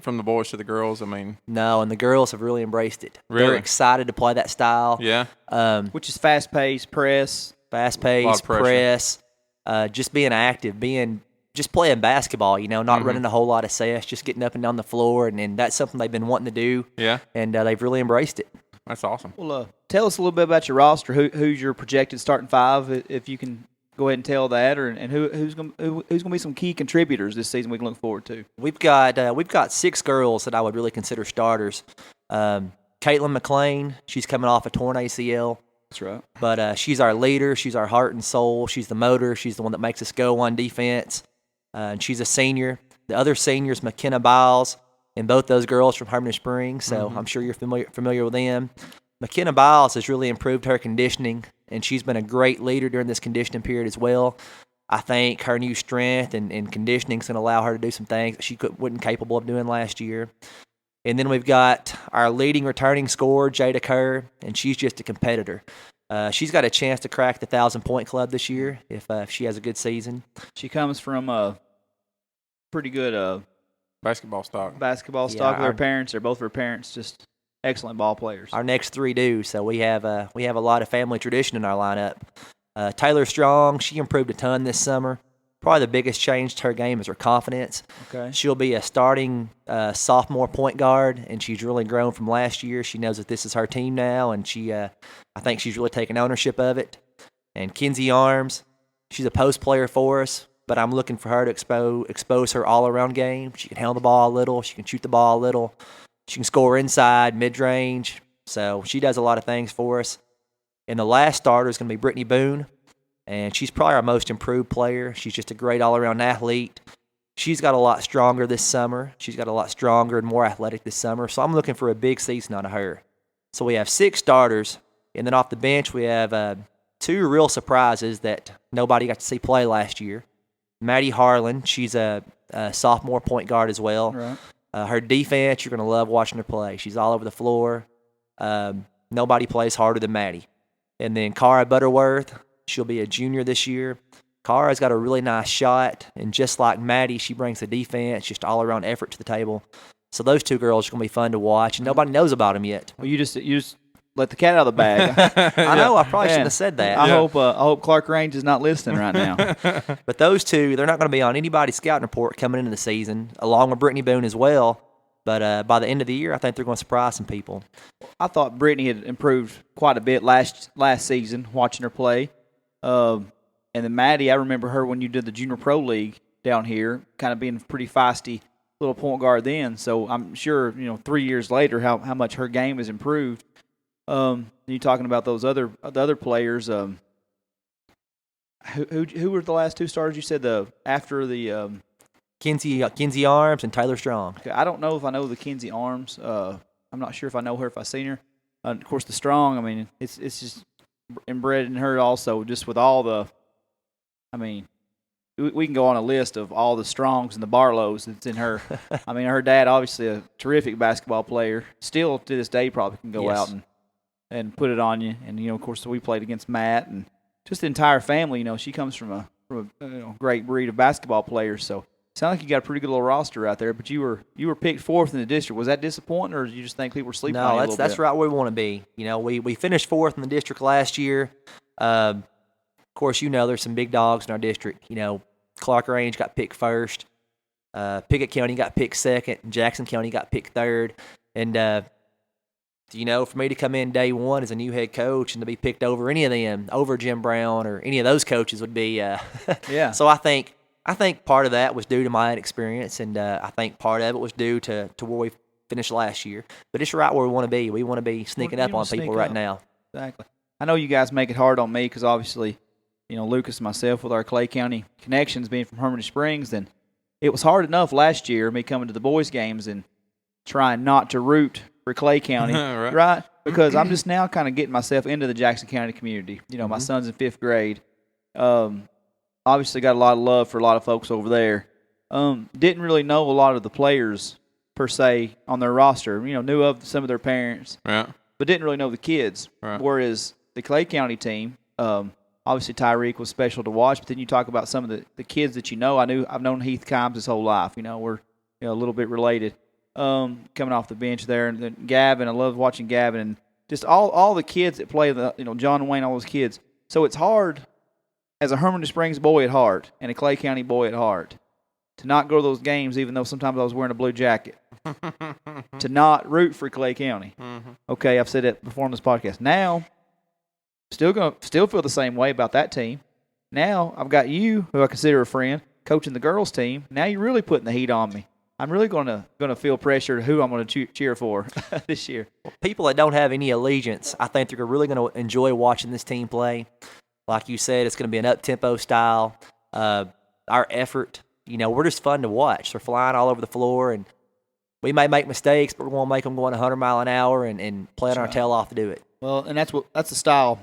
from the boys to the girls? I mean, no, and the girls have really embraced it. Really? They're excited to play that style. Yeah. Which is fast-paced, press. Fast-paced, press, just being active, just playing basketball, not running a whole lot of sets, just getting up and down the floor, and that's something they've been wanting to do. Yeah. And they've really embraced it. That's awesome. Well, tell us a little bit about your roster. Who's your projected starting five, if you can go ahead and tell that, and who's going to be some key contributors this season we can look forward to. We've got 6 girls that I would really consider starters. Caitlin McLean, she's coming off a torn ACL. That's right. But she's our leader. She's our heart and soul. She's the motor. She's the one that makes us go on defense. And she's a senior. The other senior is McKenna Biles. And both those girls from Hermitage Springs, so I'm sure you're familiar with them. McKenna Biles has really improved her conditioning, and she's been a great leader during this conditioning period as well. I think her new strength and conditioning is going to allow her to do some things that she wasn't capable of doing last year. And then we've got our leading returning scorer, Jada Kerr, and she's just a competitor. She's got a chance to crack the 1,000-point club this year if she has a good season. She comes from a pretty good basketball stock. With her parents. They're both her parents just excellent ball players. Our next 3 do, so we have a lot of family tradition in our lineup. Taylor Strong, she improved a ton this summer. Probably the biggest change to her game is her confidence. Okay. She'll be a starting sophomore point guard, and she's really grown from last year. She knows that this is her team now, and I think she's really taken ownership of it. And Kinsey Arms, she's a post player for us, but I'm looking for her to expose her all-around game. She can handle the ball a little. She can shoot the ball a little. She can score inside, mid-range. So she does a lot of things for us. And the last starter is going to be Brittany Boone, and she's probably our most improved player. She's just a great all-around athlete. She's got a lot stronger this summer. She's got a lot stronger and more athletic this summer. So I'm looking for a big season out of her. So we have 6 starters, and then off the bench we have 2 real surprises that nobody got to see play last year. Maddie Harlan, she's a sophomore point guard as well. Right. Her defense, you're going to love watching her play. She's all over the floor. nobody plays harder than Maddie. And then Cara Butterworth, she'll be a junior this year. Cara's got a really nice shot, and just like Maddie, she brings the defense, just all-around effort to the table. So those two girls are going to be fun to watch, and nobody knows about them yet. Well, you just let the cat out of the bag. I know, I probably shouldn't have said that. I hope Clark Range is not listening right now. But those two, they're not going to be on anybody's scouting report coming into the season, along with Brittany Boone as well. But by the end of the year, I think they're going to surprise some people. I thought Brittany had improved quite a bit last season, watching her play. And then Maddie, I remember her when you did the Junior Pro League down here, kind of being a pretty feisty little point guard then. So I'm sure, 3 years later, how much her game has improved. You talking about those other players? Who were the last two stars you said after the Kinsey Arms and Taylor Strong. Okay, I don't know if I know the Kinsey Arms. I'm not sure if I know her, if I've seen her. Of course, the Strong, I mean, it's just inbred in her also, just with all the, I mean, we can go on a list of all the Strongs and the Barlows that's in her. I mean, her dad, obviously a terrific basketball player, still to this day probably can go out and put it on you. And, of course, we played against Matt and just the entire family. She comes from a great breed of basketball players. So it sounds like you got a pretty good little roster out there. But you were picked fourth in the district. Was that disappointing, or did you just think people were sleeping on you a little bit? No, that's right where we want to be. We finished fourth in the district last year. Of course, there's some big dogs in our district. Clark Range got picked first. Pickett County got picked second. Jackson County got picked third. And, for me to come in day one as a new head coach and to be picked over any of them, over Jim Brown or any of those coaches would be yeah. So I think part of that was due to my inexperience, and I think part of it was due to where we finished last year. But it's right where we want to be. We want to be sneaking up on people right now. Exactly. I know you guys make it hard on me because obviously, Lucas and myself with our Clay County connections being from Hermitage Springs, then it was hard enough last year, me coming to the boys' games and trying not to root for Clay County, right? Because I'm just now kind of getting myself into the Jackson County community. My son's in 5th grade. Obviously got a lot of love for a lot of folks over there. Didn't really know a lot of the players per se on their roster. Knew of some of their parents, but didn't really know the kids. Right. Whereas the Clay County team, obviously Tyreek was special to watch. But then you talk about some of the kids that I've known Heath Kimes his whole life. We're a little bit related. Coming off the bench there, and then Gavin, I love watching Gavin, and just all the kids that play John and Wayne, all those kids. So it's hard as a Hermitage Springs boy at heart and a Clay County boy at heart to not go to those games, even though sometimes I was wearing a blue jacket, to not root for Clay County. Mm-hmm. Okay, I've said that before on this podcast. Now, still feel the same way about that team. Now I've got you, who I consider a friend, coaching the girls team. Now you're really putting the heat on me. I'm really going to feel pressure who I'm going to cheer for this year. People that don't have any allegiance, I think they're really going to enjoy watching this team play. Like you said, it's going to be an up-tempo style. Our effort, we're just fun to watch. They're flying all over the floor, and we may make mistakes, but we're going to make them going 100 miles an hour and playing our tail off to do it. Well, and that's the style.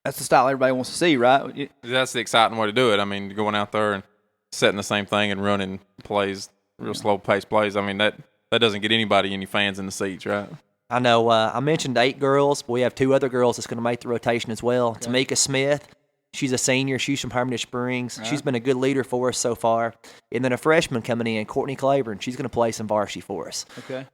That's the style everybody wants to see, right? That's the exciting way to do it. I mean, going out there and setting the same thing and running plays. Real slow-paced plays. I mean, that doesn't get any fans in the seats, right? I know. I mentioned 8 girls, but we have 2 other girls that's going to make the rotation as well. Okay. Tamika Smith, she's a senior. She's from Hermitage Springs. Right. She's been a good leader for us so far. And then a freshman coming in, Courtney Claiborne. She's going to play some varsity for us. Okay.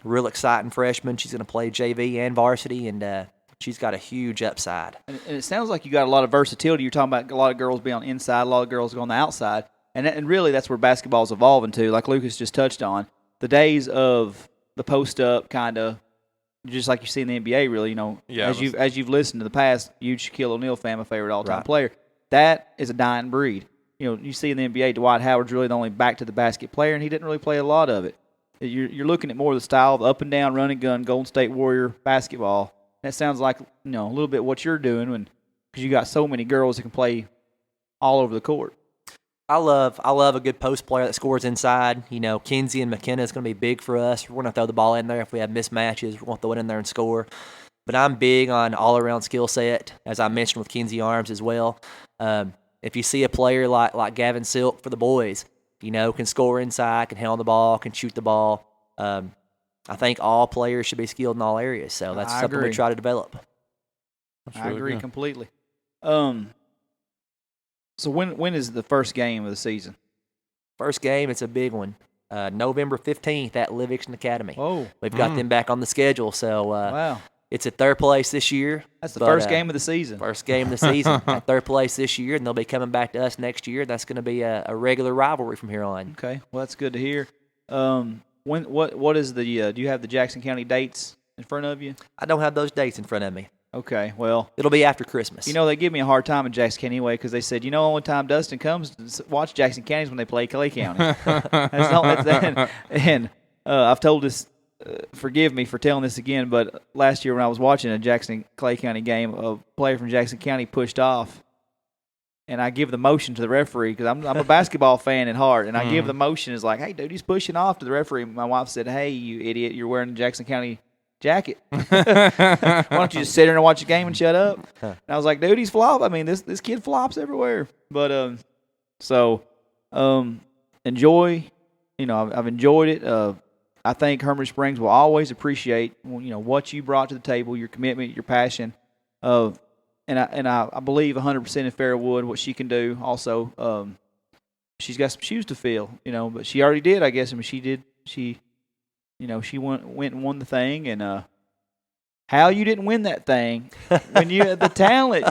Real exciting freshman. She's going to play JV and varsity, and she's got a huge upside. And it sounds like you got a lot of versatility. You're talking about a lot of girls being on the inside, a lot of girls go on the outside. And really, that's where basketball's evolving to, like Lucas just touched on. The days of the post-up kind of, just like you see in the NBA, really, as you've listened to the past, huge Shaquille O'Neal fan, my favorite all-time player, that is a dying breed. You see in the NBA, Dwight Howard's really the only back-to-the-basket player, and he didn't really play a lot of it. You're looking at more of the style of up-and-down, run-and-gun, Golden State Warrior basketball. That sounds like, a little bit what you're doing because you got so many girls that can play all over the court. I love a good post player that scores inside. Kinsey and McKenna is going to be big for us. We're going to throw the ball in there if we have mismatches. We're going to throw it in there and score. But I'm big on all-around skill set, as I mentioned with Kinsey Arms as well. If you see a player like Gavin Silk for the boys, can score inside, can handle the ball, can shoot the ball. I think all players should be skilled in all areas. So that's I something agree. we try to develop. I agree completely. So when is the first game of the season? First game, it's a big one. November 15th at Livingston Academy. Oh, We've got them back on the schedule. So wow. it's at third place this year. That's the first game of the season. First game of the season at third place this year, and they'll be coming back to us next year. That's going to be a regular rivalry from here on. Okay, well that's good to hear. What is the? Do you have the Jackson County dates in front of you? I don't have those dates in front of me. Okay, well, It'll be after Christmas. you know they give me a hard time in Jackson County anyway because they said only time Dustin comes to watch Jackson County is when they play Clay County. That's that. And I've told this. Forgive me for telling this again, but last year when I was watching a Jackson Clay County game, a player from Jackson County pushed off, and I give the motion to the referee because I'm a basketball fan at heart, and I give the motion is like, hey, dude, he's pushing off to the referee. My wife said, hey, you idiot, you're wearing a Jackson County jacket. Why don't you just sit there and watch the game and shut up? And I was like, dude, he's flop. I mean, this kid flops everywhere. But enjoy. I've enjoyed it. I think Hermitage Springs will always appreciate what you brought to the table, your commitment, your passion, and I believe 100% in Fairwood what she can do. Also, she's got some shoes to fill, but she already did, I guess. I mean, she did. She went and won the thing, and how you didn't win that thing when you had the talent,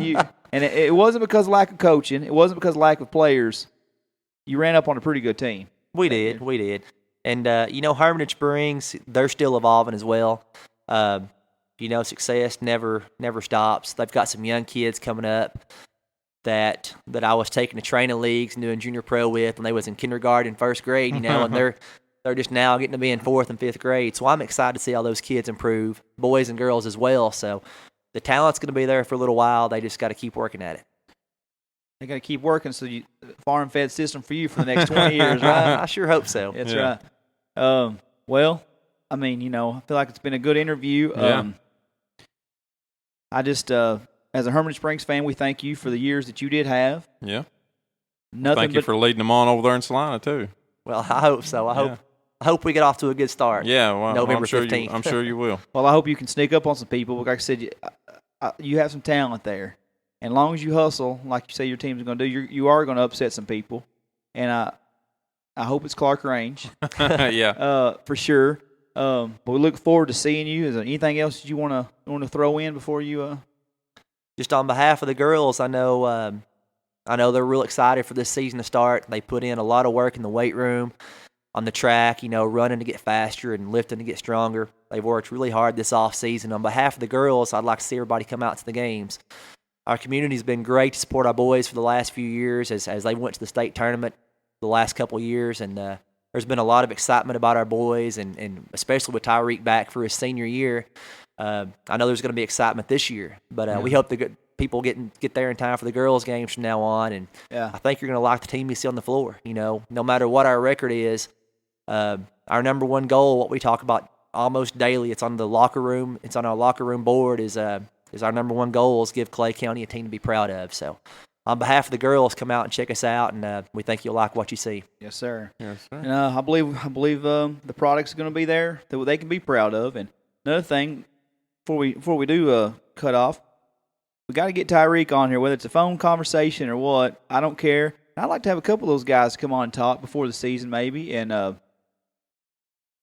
and it wasn't because of lack of coaching, it wasn't because of lack of players. You ran up on a pretty good team. We did. And, Hermitage Springs, they're still evolving as well. Success never stops. They've got some young kids coming up that I was taking to training leagues and doing junior pro with when they was in kindergarten, first grade, and they're just now getting to be in fourth and fifth grade. So I'm excited to see all those kids improve, boys and girls as well. So the talent's going to be there for a little while. They just got to keep working at it. They got to keep working so farm-fed system for you for the next 20 years, right? I sure hope so. That's right. Well, I mean, I feel like it's been a good interview. Yeah. I just, as a Hermitage Springs fan, we thank you for the years that you did have. Yeah. Thank you for leading them on over there in Celina, too. Well, I hope so. I hope we get off to a good start. Yeah, well, November 15th. I'm sure you will. Well, I hope you can sneak up on some people. Like I said, you have some talent there. And as long as you hustle, like you say your team's going to do, you are going to upset some people. And I hope it's Clark Range. Yeah. For sure. But we look forward to seeing you. Is there anything else that you want to throw in before you? Just on behalf of the girls, I know they're real excited for this season to start. They put in a lot of work in the weight room, on the track, running to get faster and lifting to get stronger. They've worked really hard this off season. On behalf of the girls, I'd like to see everybody come out to the games. Our community's been great to support our boys for the last few years as they went to the state tournament the last couple of years, and there's been a lot of excitement about our boys, and especially with Tyreek back for his senior year. I know there's going to be excitement this year, but we hope the people get there in time for the girls' games from now on, and I think you're going to like the team you see on the floor. No matter what our record is, our number one goal, what we talk about almost daily, it's on the locker room, it's on our locker room board, is our number one goal is give Clay County a team to be proud of. So on behalf of the girls, come out and check us out, and we think you'll like what you see. Yes, sir. Yes, sir. And I believe the product's going to be there that they can be proud of. And another thing, before we do cut off, we got to get Tyreek on here, whether it's a phone conversation or what. I don't care. I'd like to have a couple of those guys come on and talk before the season, maybe, and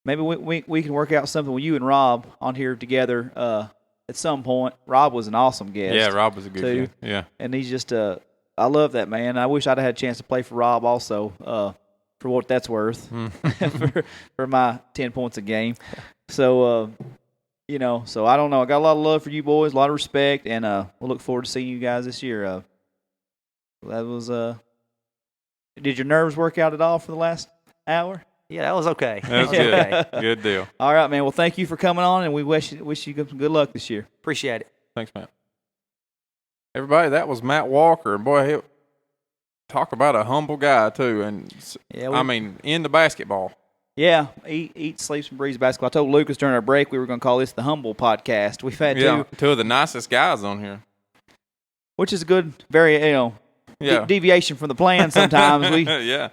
maybe we can work out something with you and Rob on here together. At some point, Rob was an awesome guest. Yeah, Rob was a good guest. Yeah. And he's just, I love that man. I wish I'd have had a chance to play for Rob also, for what that's worth, for my 10 points a game. So, so I don't know. I got a lot of love for you boys, a lot of respect, and we'll look forward to seeing you guys this year. That was, did your nerves work out at all for the last hour? Yeah, that was okay. That was good. Okay. Good deal. All right, man. Well, thank you for coming on, and we wish you some good luck this year. Appreciate it. Thanks, Matt. Everybody, that was Matt Walker. And, boy, talk about a humble guy, too. And, into basketball. Yeah, eat, sleeps, and breathes basketball. I told Lucas during our break we were going to call this the Humble Podcast. We've had two of the nicest guys on here. Which is a good, very, deviation from the plan sometimes.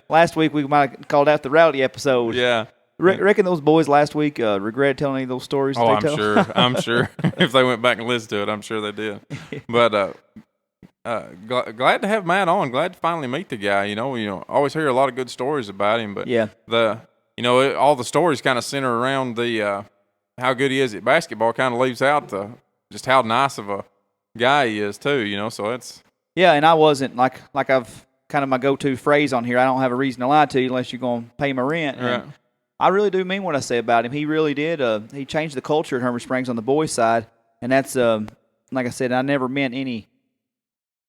Last week we might have called out the rowdy episode. Yeah. Reckon those boys last week regret telling any of those stories? Oh, they I'm tell? sure. I'm sure. If they went back and listened to it, I'm sure they did. But glad to have Matt on. Glad to finally meet the guy. You know, always hear a lot of good stories about him. But Yeah. All the stories kind of center around the how good he is at basketball. Kind of leaves out just how nice of a guy he is too. You know, so it's. Yeah, and I wasn't like I've kind of my go-to phrase on here. I don't have a reason to lie to you unless you're going to pay my rent. Right. And I really do mean what I say about him. He really did. He changed the culture at Hermitage Springs on the boys' side, and that's like I said, I never meant any.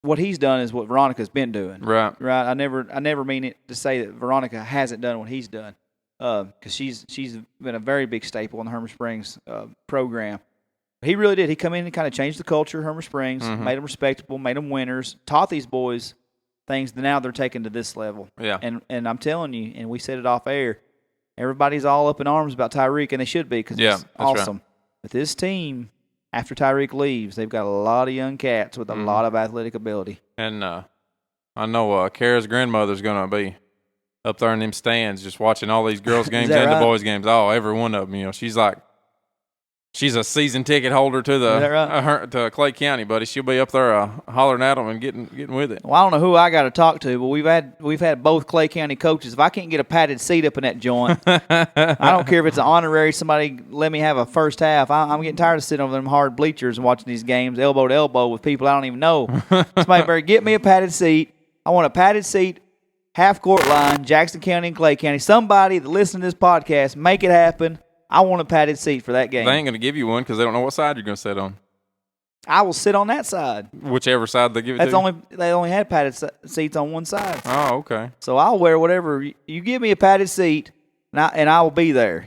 What he's done is what Veronica's been doing. Right. Right. I never mean it to say that Veronica hasn't done what he's done, because she's been a very big staple in the Hermitage Springs program. He really did. He come in and kind of changed the culture of Hermitage Springs, made them respectable, made them winners, taught these boys things that now they're taking to this level. Yeah. And I'm telling you, and we said it off air, everybody's all up in arms about Tyreek, and they should be because it's awesome. Right. But this team, after Tyreek leaves, they've got a lot of young cats with a lot of athletic ability. And I know Kara's grandmother's going to be up there in them stands just watching all these girls' games and the boys' games. Oh, every one of them. You know, she's a season ticket holder to to Clay County, buddy. She'll be up there hollering at them and getting with it. Well, I don't know who I got to talk to, but we've had both Clay County coaches. If I can't get a padded seat up in that joint, I don't care if it's an honorary. Somebody let me have a first half. I'm getting tired of sitting over them hard bleachers and watching these games elbow to elbow with people I don't even know. Somebody better get me a padded seat. I want a padded seat, half court line, Jackson County and Clay County. Somebody that listens to this podcast, make it happen. I want a padded seat for that game. They ain't going to give you one because they don't know what side you're going to sit on. I will sit on that side. Whichever side they give it to. They only had padded seats on one side. Oh, okay. So I'll wear whatever you give me a padded seat, and I will be there.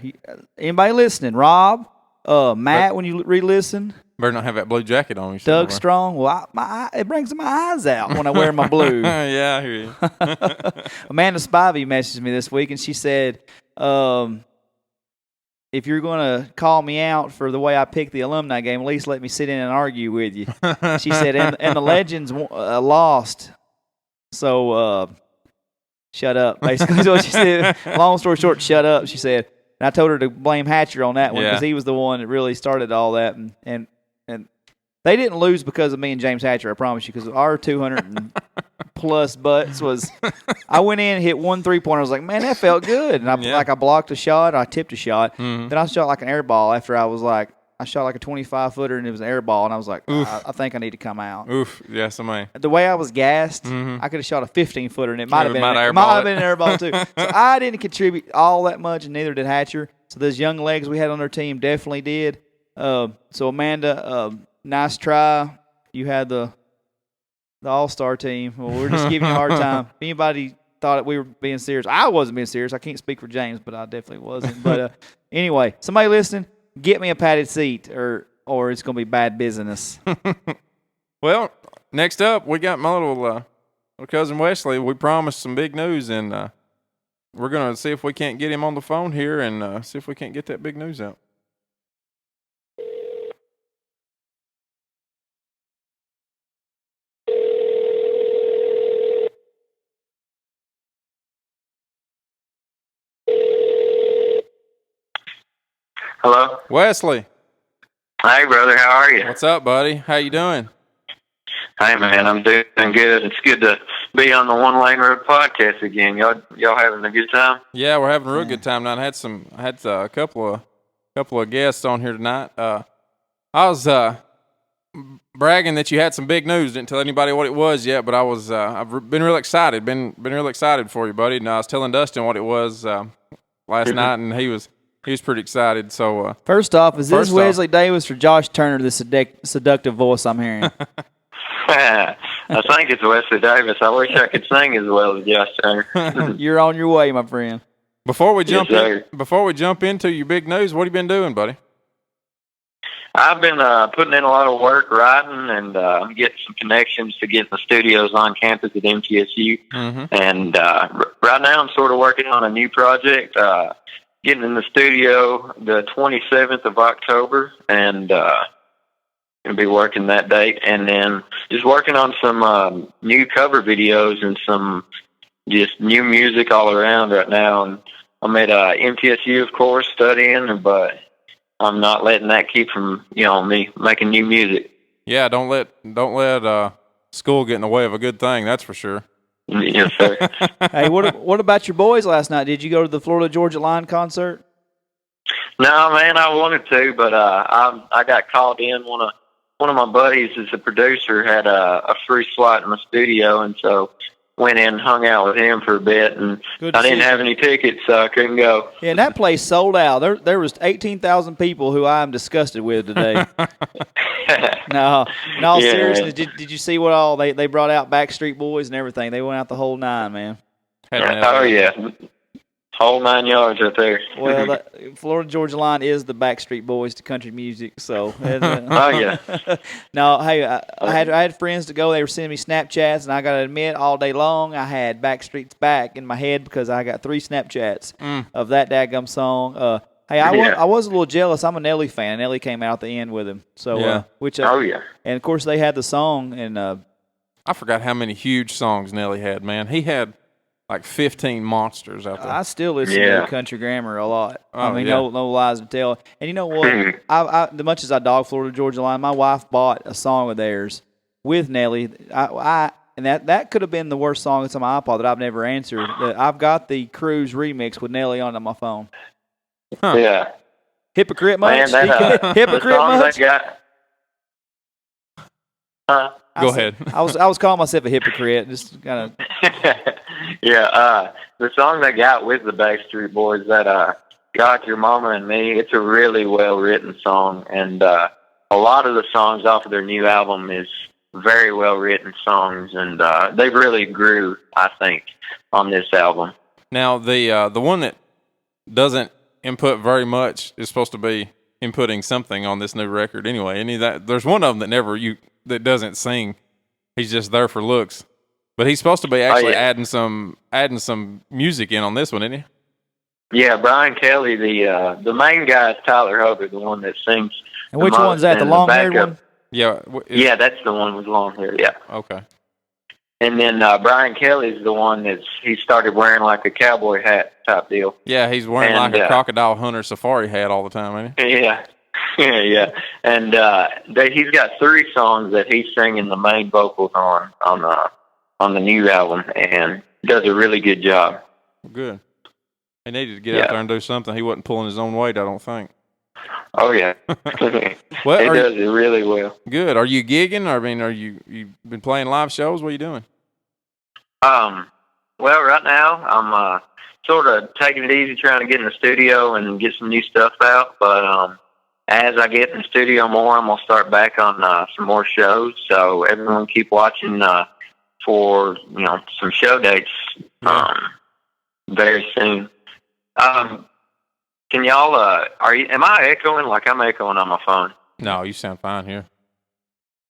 Anybody listening? Rob, Matt, when you re-listen. Better not have that blue jacket on. Doug Strong. Well, it brings my eyes out when I wear my blue. Yeah, I hear you. Amanda Spivey messaged me this week, and she said, if you're going to call me out for the way I picked the alumni game, at least let me sit in and argue with you. She said, and the Legends lost, so shut up, basically is what she said. Long story short, shut up, she said. And I told her to blame Hatcher on that one because he was the one that really started all that. And they didn't lose because of me and James Hatcher, I promise you, because our 200+ butts was – I went in and hit 1 3-pointer. I was like, man, that felt good. And I blocked a shot. I tipped a shot. Mm-hmm. Then I shot like an air ball after I shot like a 25-footer, and it was an air ball. And I was like, I think I need to come out. Oof, yes, I may. The way I was gassed, I could have shot a 15-footer, and it might have been an air ball too. So I didn't contribute all that much, and neither did Hatcher. So those young legs we had on our team definitely did. So Amanda, nice try. You had the all-star team. Well, we're just giving you a hard time. If anybody thought that we were being serious, I wasn't being serious. I can't speak for James, but I definitely wasn't. But anyway, somebody listening, get me a padded seat or it's going to be bad business. Well, next up, we got my little cousin Wesley. We promised some big news, and we're going to see if we can't get him on the phone here and see if we can't get that big news out. Hello? Wesley. Hey, brother. How are you? What's up, buddy? How you doing? Hey, man. I'm doing good. It's good to be on the One Lane Road podcast again. Y'all having a good time? Yeah, we're having a real good time now. I had a couple of guests on here tonight. I was bragging that you had some big news. Didn't tell anybody what it was yet, but I've been real excited. Been real excited for you, buddy. And I was telling Dustin what it was last night, and he was pretty excited. So first off, is this Wesley Davis or Josh Turner? The seductive voice I'm hearing. I think it's Wesley Davis. I wish I could sing as well as Josh Turner. You're on your way, my friend. Before we jump into your big news, what have you been doing, buddy? I've been putting in a lot of work writing and getting some connections to get the studios on campus at MTSU. Mm-hmm. And right now I'm sort of working on a new project, getting in the studio the 27th of October, and going to be working that date. And then just working on some new cover videos and some just new music all around right now. And I'm at MTSU, of course, studying, but I'm not letting that keep from me making new music. Yeah, don't let school get in the way of a good thing. That's for sure. Yes, sir. Hey, what about your boys last night? Did you go to the Florida Georgia Line concert? No, man, I wanted to, but I got called in. One of my buddies is a producer, had a free slot in the studio, and so went in and hung out with him for a bit. And I didn't have any tickets, so I couldn't go. Yeah, and that place sold out. There was 18,000 people who I am disgusted with today. No, in all seriousness, did you see what all they brought out? Backstreet Boys and everything. They went out the whole nine, man. Oh yeah. Whole 9 yards right there. Well, Florida Georgia Line is the Backstreet Boys to country music. So, oh yeah. No, hey, I had friends to go. They were sending me Snapchats, and I got to admit, all day long, I had Backstreet's Back in my head because I got 3 Snapchats of that dadgum song. Hey, I was a little jealous. I'm a Nelly fan. Nelly came out at the end with him. So, and of course they had the song, and I forgot how many huge songs Nelly had. Man, he had like 15 monsters out there. I still listen to Country Grammar a lot. No lies to tell. And you know what? I as much as I dog Florida Georgia Line, my wife bought a song of theirs with Nelly. And that could have been the worst song that's on my iPod that I've never answered. I've got the Cruise remix with Nelly on my phone. Huh. Yeah. Hypocrite much? Hypocrite much? Go ahead. I was calling myself a hypocrite. Just kind of. Yeah. The song they got with the Backstreet Boys, that "God, Your Mama and Me," it's a really well written song, and a lot of the songs off of their new album is very well written songs, and they really grew, I think, on this album. Now the one that doesn't input very much is supposed to be inputting something on this new record anyway. There's one of them that doesn't sing. He's just there for looks. But he's supposed to be actually adding some music in on this one, isn't he? Yeah, Brian Kelly, the main guy is Tyler Hubbard, the one that sings. And which one's that? The long-haired one? Yeah. Yeah, that's the one with long hair. Yeah. Okay. And then Brian Kelly's the one he started wearing like a cowboy hat type deal. Yeah, he's wearing like a crocodile hunter safari hat all the time, ain't he? Yeah. Yeah. And he's got 3 songs that he's singing the main vocals on the new album, and does a really good job. Good. He needed to get out there and do something. He wasn't pulling his own weight, I don't think. Oh yeah. Well, he does it really well. Good. Are you gigging? I mean, you been playing live shows? What are you doing? Well, right now I'm sort of taking it easy, trying to get in the studio and get some new stuff out. But as I get in the studio more, I'm gonna start back on some more shows. So everyone keep watching for some show dates very soon. Can y'all am I echoing? Like I'm echoing on my phone? No, you sound fine here.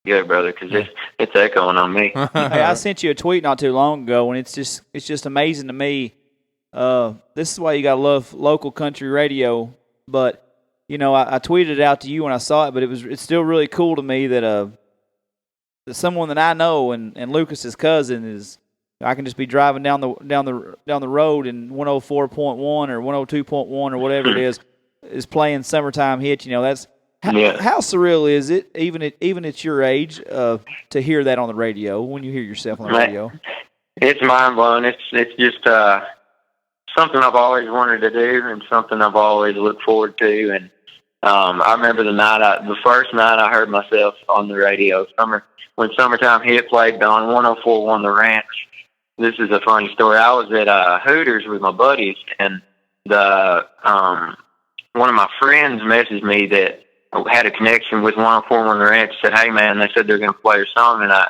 Good, brother, because it's echoing on me. Hey, I sent you a tweet not too long ago, and it's just amazing to me. This is why you gotta love local country radio. But I tweeted it out to you when I saw it, but it's still really cool to me that someone that I know and Lucas's cousin is. I can just be driving down the road and 104.1 or 102.1 or whatever it is playing summertime hits. That's how surreal is it? Even at your age, to hear that on the radio when you hear yourself on the radio. It's mind blowing. It's just something I've always wanted to do and something I've always looked forward to. And I remember the first night I heard myself on the radio, when Summertime Hit played on 104.1 The Ranch. This is a funny story. I was at Hooters with my buddies, and one of my friends messaged me that had a connection with 104.1 The Ranch. Said, "Hey man, they said they're going to play your song tonight."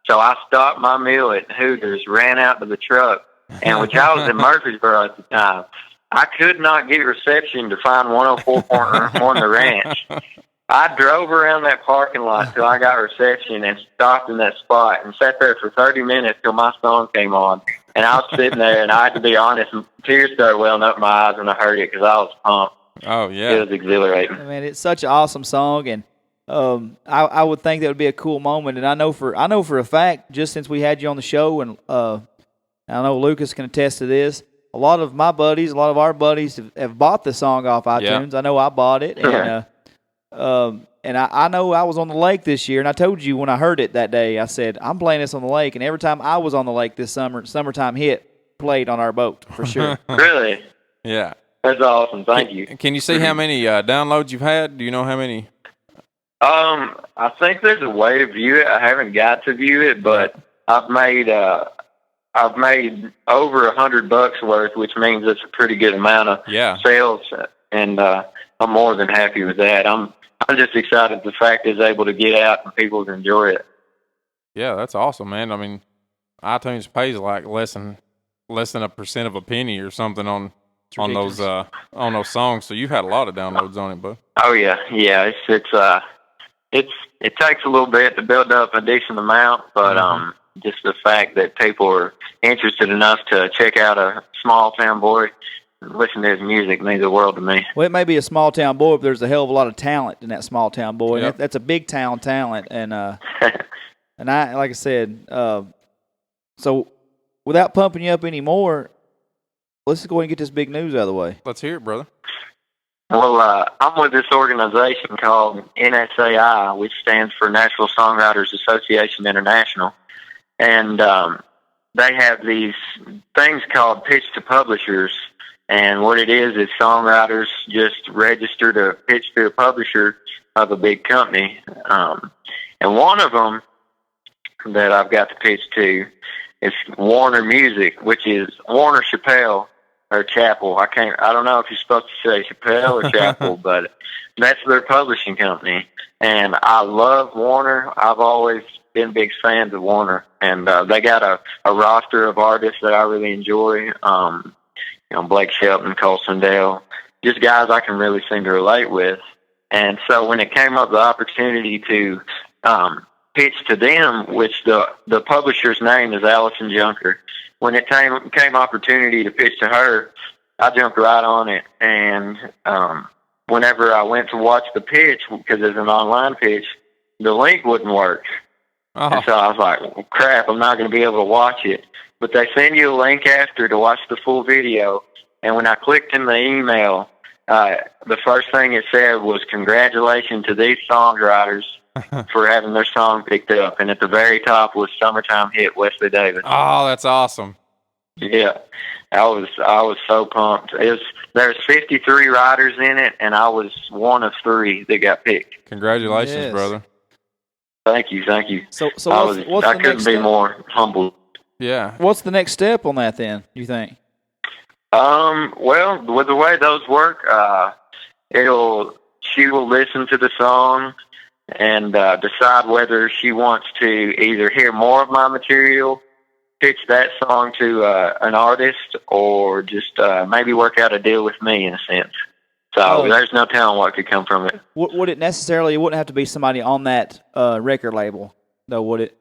So I stopped my meal at Hooters, ran out to the truck, and which I was in Murfreesboro at the time. I could not get reception to find 104.1 The Ranch. I drove around that parking lot till I got reception and stopped in that spot and sat there for 30 minutes till my song came on. And I was sitting there, and I had to be honest, tears started welling up my eyes when I heard it because I was pumped. Oh, yeah. It was exhilarating. Man, it's such an awesome song, and I would think that would be a cool moment. And I know for a fact, just since we had you on the show, and I know Lucas can attest to this, a lot of my buddies, a lot of our buddies have bought the song off iTunes. I know I bought it, and I know I was on the lake this year, and I told you when I heard it that day, I said, I'm playing this on the lake, and every time I was on the lake this summer, Summertime Hit played on our boat, for sure. Really? Yeah. That's awesome. Thank you. Can you see how many downloads you've had? Do you know how many? I think there's a way to view it. I haven't got to view it, but I've made over $100 worth, which means it's a pretty good amount of sales, and I'm more than happy with that. I'm just excited the fact it's able to get out and people can enjoy it. Yeah, that's awesome, man. I mean, iTunes pays like less than a percent of a penny or something on those songs. So you've had a lot of downloads on it, bud. Oh yeah. It takes a little bit to build up a decent amount, but just the fact that people are interested enough to check out a small town boy and listen to his music means the world to me. Well, it may be a small town boy, but there's a hell of a lot of talent in that small town boy. Yep. And that's a big town talent, and and I, like I said, so without pumping you up anymore, let's go ahead and get this big news out of the way. Let's hear it, brother. Well, I'm with this organization called NSAI, which stands for Nashville Songwriters Association International. And they have these things called pitch to publishers. And what it is songwriters just register to pitch to a publisher of a big company. And one of them that I've got to pitch to is Warner Music, which is Warner Chappell. Or Chapel. I don't know if you're supposed to say Chappelle or Chapel, but that's their publishing company. And I love Warner. I've always been big fans of Warner. And they got a roster of artists that I really enjoy. Blake Shelton, Cole Swindell, just guys I can really seem to relate with. And so when it came up the opportunity to pitch to them, which the publisher's name is Allison Junker, when it came opportunity to pitch to her, I jumped right on it. And whenever I went to watch the pitch, because it's an online pitch, the link wouldn't work. Oh. And so I was like, well, crap, I'm not going to be able to watch it. But they send you a link after to watch the full video. And when I clicked in the email, the first thing it said was, congratulations to these songwriters for having their song picked up. And at the very top was Summertime Hit, Wesley Davis. Oh, that's awesome. Yeah. I was so pumped. There's 53 riders in it, and I was one of 3 that got picked. Congratulations, brother. Thank you. So I couldn't be more humbled. Yeah. What's the next step on that then, you think? Well, with the way those work, she will listen to the song and decide whether she wants to either hear more of my material, pitch that song to an artist, or just maybe work out a deal with me in a sense. So there's no telling what could come from it. It wouldn't have to be somebody on that record label, though, would it?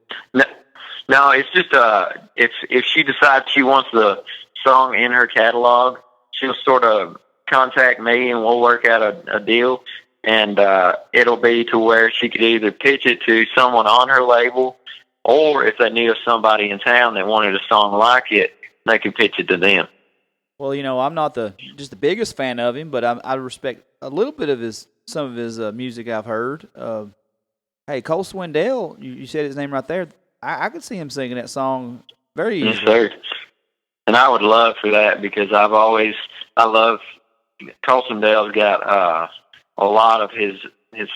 No, it's just if she decides she wants the song in her catalog, she'll sort of contact me and we'll work out a deal. And it'll be to where she could either pitch it to someone on her label, or if they knew of somebody in town that wanted a song like it, they could pitch it to them. Well, I'm not the biggest fan of him, but I respect a little bit of some of his music I've heard. Hey, Cole Swindell, you said his name right there. I could see him singing that song very easily. Yes, sir. And I would love for that, because I love Cole Swindell's got a lot of his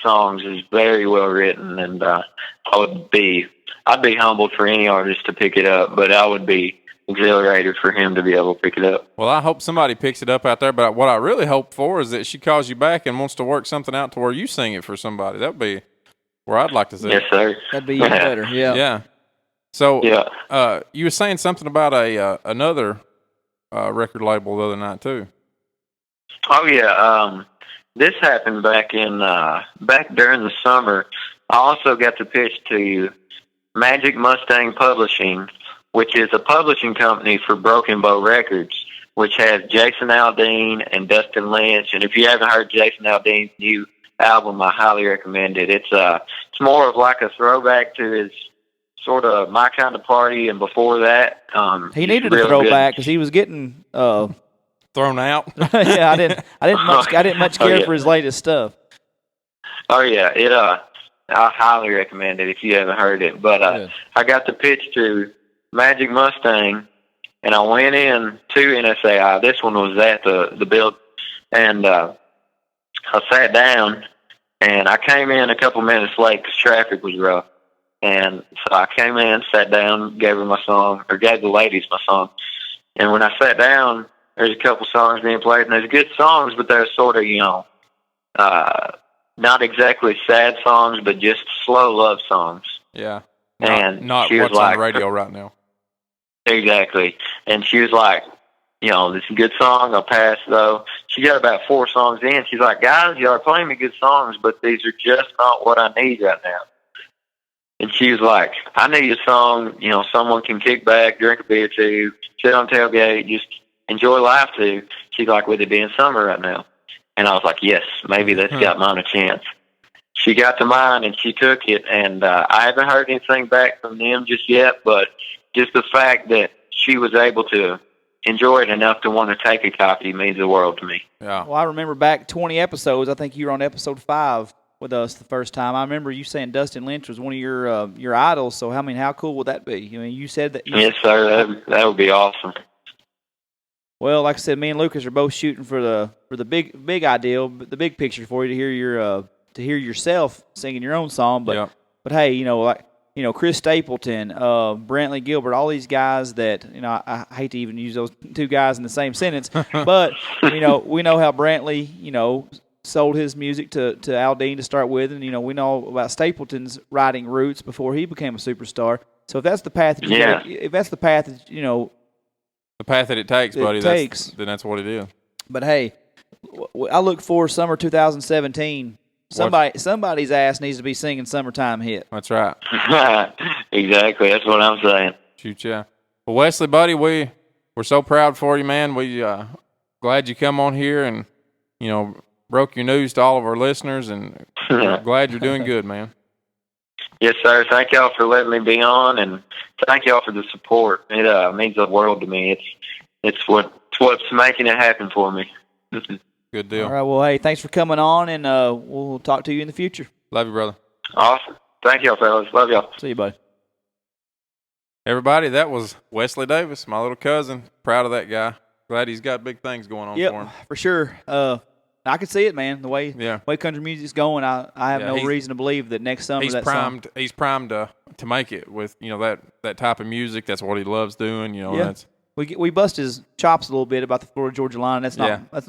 songs is very well written, and I'd be humbled for any artist to pick it up, but I would be exhilarated for him to be able to pick it up. Well, I hope somebody picks it up out there, but what I really hope for is that she calls you back and wants to work something out to where you sing it for somebody. That would be where I'd like to see it. Yes, sir. That'd be even better, yeah. Yeah. So, you were saying something about another record label the other night, too. Oh, yeah. This happened back during the summer. I also got to pitch to Magic Mustang Publishing, which is a publishing company for Broken Bow Records, which has Jason Aldean and Dustin Lynch. And if you haven't heard Jason Aldean's new album, I highly recommend it. It's more of like a throwback to his sort of My Kind of Party, and before that, he needed a throwback because he was getting thrown out. yeah, I didn't much care for his latest stuff. Oh yeah, I highly recommend it if you haven't heard it. But I got the pitch to Magic Mustang, and I went in to NSAI. This one was at the build, and I sat down, and I came in a couple minutes late because traffic was rough. And so I came in, sat down, gave her my song, or gave the ladies my song. And when I sat down, there's a couple songs being played, and there's good songs, but they're sort of, not exactly sad songs, but just slow love songs. Yeah. Not what's on the radio right now. Exactly. And she was like, this is a good song. I'll pass, though. She got about 4 songs in. She's like, guys, y'all are playing me good songs, but these are just not what I need right now. And she was like, I need a song, someone can kick back, drink a beer to, sit on tailgate, just enjoy life to. She's like, with it being summer right now. And I was like, yes, maybe that's got mine a chance. She got to mine, and she took it, and I haven't heard anything back from them just yet, but just the fact that she was able to enjoy it enough to want to take a copy means the world to me. Yeah. Well, I remember back 20 episodes, I think you were on episode 5 with us the first time. I remember you saying Dustin Lynch was one of your idols, so how cool would that be? You said that. Yes, sir, that would be awesome. Well, like I said, me and Lucas are both shooting for the big ideal, the big picture for you to hear yourself singing your own song. But but hey, Chris Stapleton, Brantley Gilbert, all these guys that I hate to even use those 2 guys in the same sentence, but we know how Brantley sold his music to Aldine to start with, and we know about Stapleton's writing roots before he became a superstar. So if that's the path, if that's the path that the path that it takes, buddy, then that's what it is. But hey, I look for summer 2017. Somebody's ass needs to be singing "Summertime Hit." That's right. Exactly. That's what I'm saying. Shoot, yeah. Well, Wesley, buddy, we're so proud for you, man. We glad you come on here and broke your news to all of our listeners, and glad you're doing good, man. Yes, sir. Thank y'all for letting me be on, and thank y'all for the support. It means the world to me. It's what's making it happen for me. Good deal. All right. Well, hey, thanks for coming on, and we'll talk to you in the future. Love you, brother. Awesome. Thank y'all, fellas. Love y'all. See you, buddy. Everybody, that was Wesley Davis, my little cousin. Proud of that guy. Glad he's got big things going on for him. For sure. I can see it, man. The way country music's going, I have no reason to believe that next summer he's primed to make it with that type of music. That's what he loves doing. That's we bust his chops a little bit about the Florida Georgia line. That's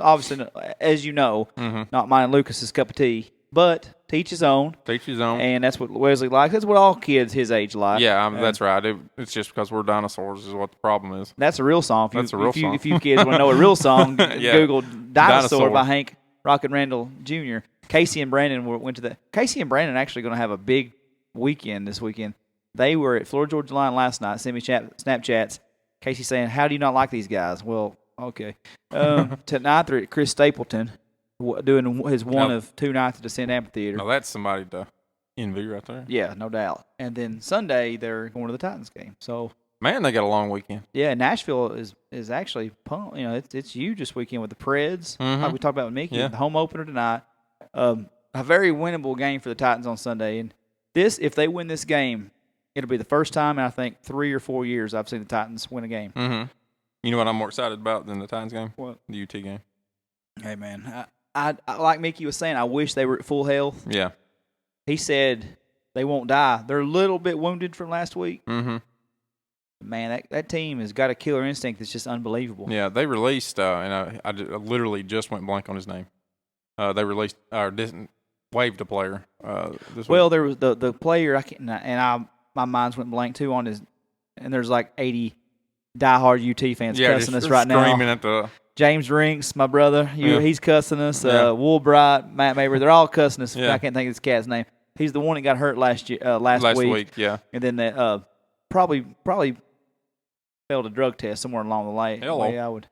obviously, as you know, not mine and Lucas's cup of tea. But teach his own. Teach his own. And that's what Wesley likes. That's what all kids his age like. Yeah, that's right. It's just because we're dinosaurs is what the problem is. That's a real song. If you kids want to know a real song, Google Dinosaur by Hank Rocket Randall Jr. Casey and Brandon went to that. Casey and Brandon actually going to have a big weekend this weekend. They were at Florida Georgia Line last night. Sent me Snapchats. Casey saying, "How do you not like these guys?" Well, okay. Tonight they're at Chris Stapleton doing his one of 2 nights at the Descent Amphitheater. Now that's somebody to envy right there. Yeah, no doubt. And then Sunday they're going to the Titans game. So man, they got a long weekend. Yeah, Nashville is actually pumped. It's huge this weekend with the Preds, like we talked about with Mickey. The home opener tonight. A very winnable game for the Titans on Sunday. And if they win this game, it'll be the first time in I think 3 or 4 years I've seen the Titans win a game. Mm-hmm. You know what I'm more excited about than the Titans game? What? The UT game. Hey man, I like Mickey was saying, I wish they were at full health. Yeah. He said they won't die. They're a little bit wounded from last week. Mm-hmm. Man, that team has got a killer instinct that's just unbelievable. Yeah, they released, and I literally just went blank on his name. They released or waived a player. This week. There was the player my mind's went blank too on his, and there's like 80 diehard UT fans cussing us right now. Screaming at the James Rinks, my brother, he's cussing us. Woolbright, Matt Mabry, they're all cussing us. I can't think of this cat's name. He's the one that got hurt last week. Yeah, and then that probably failed a drug test somewhere along the way.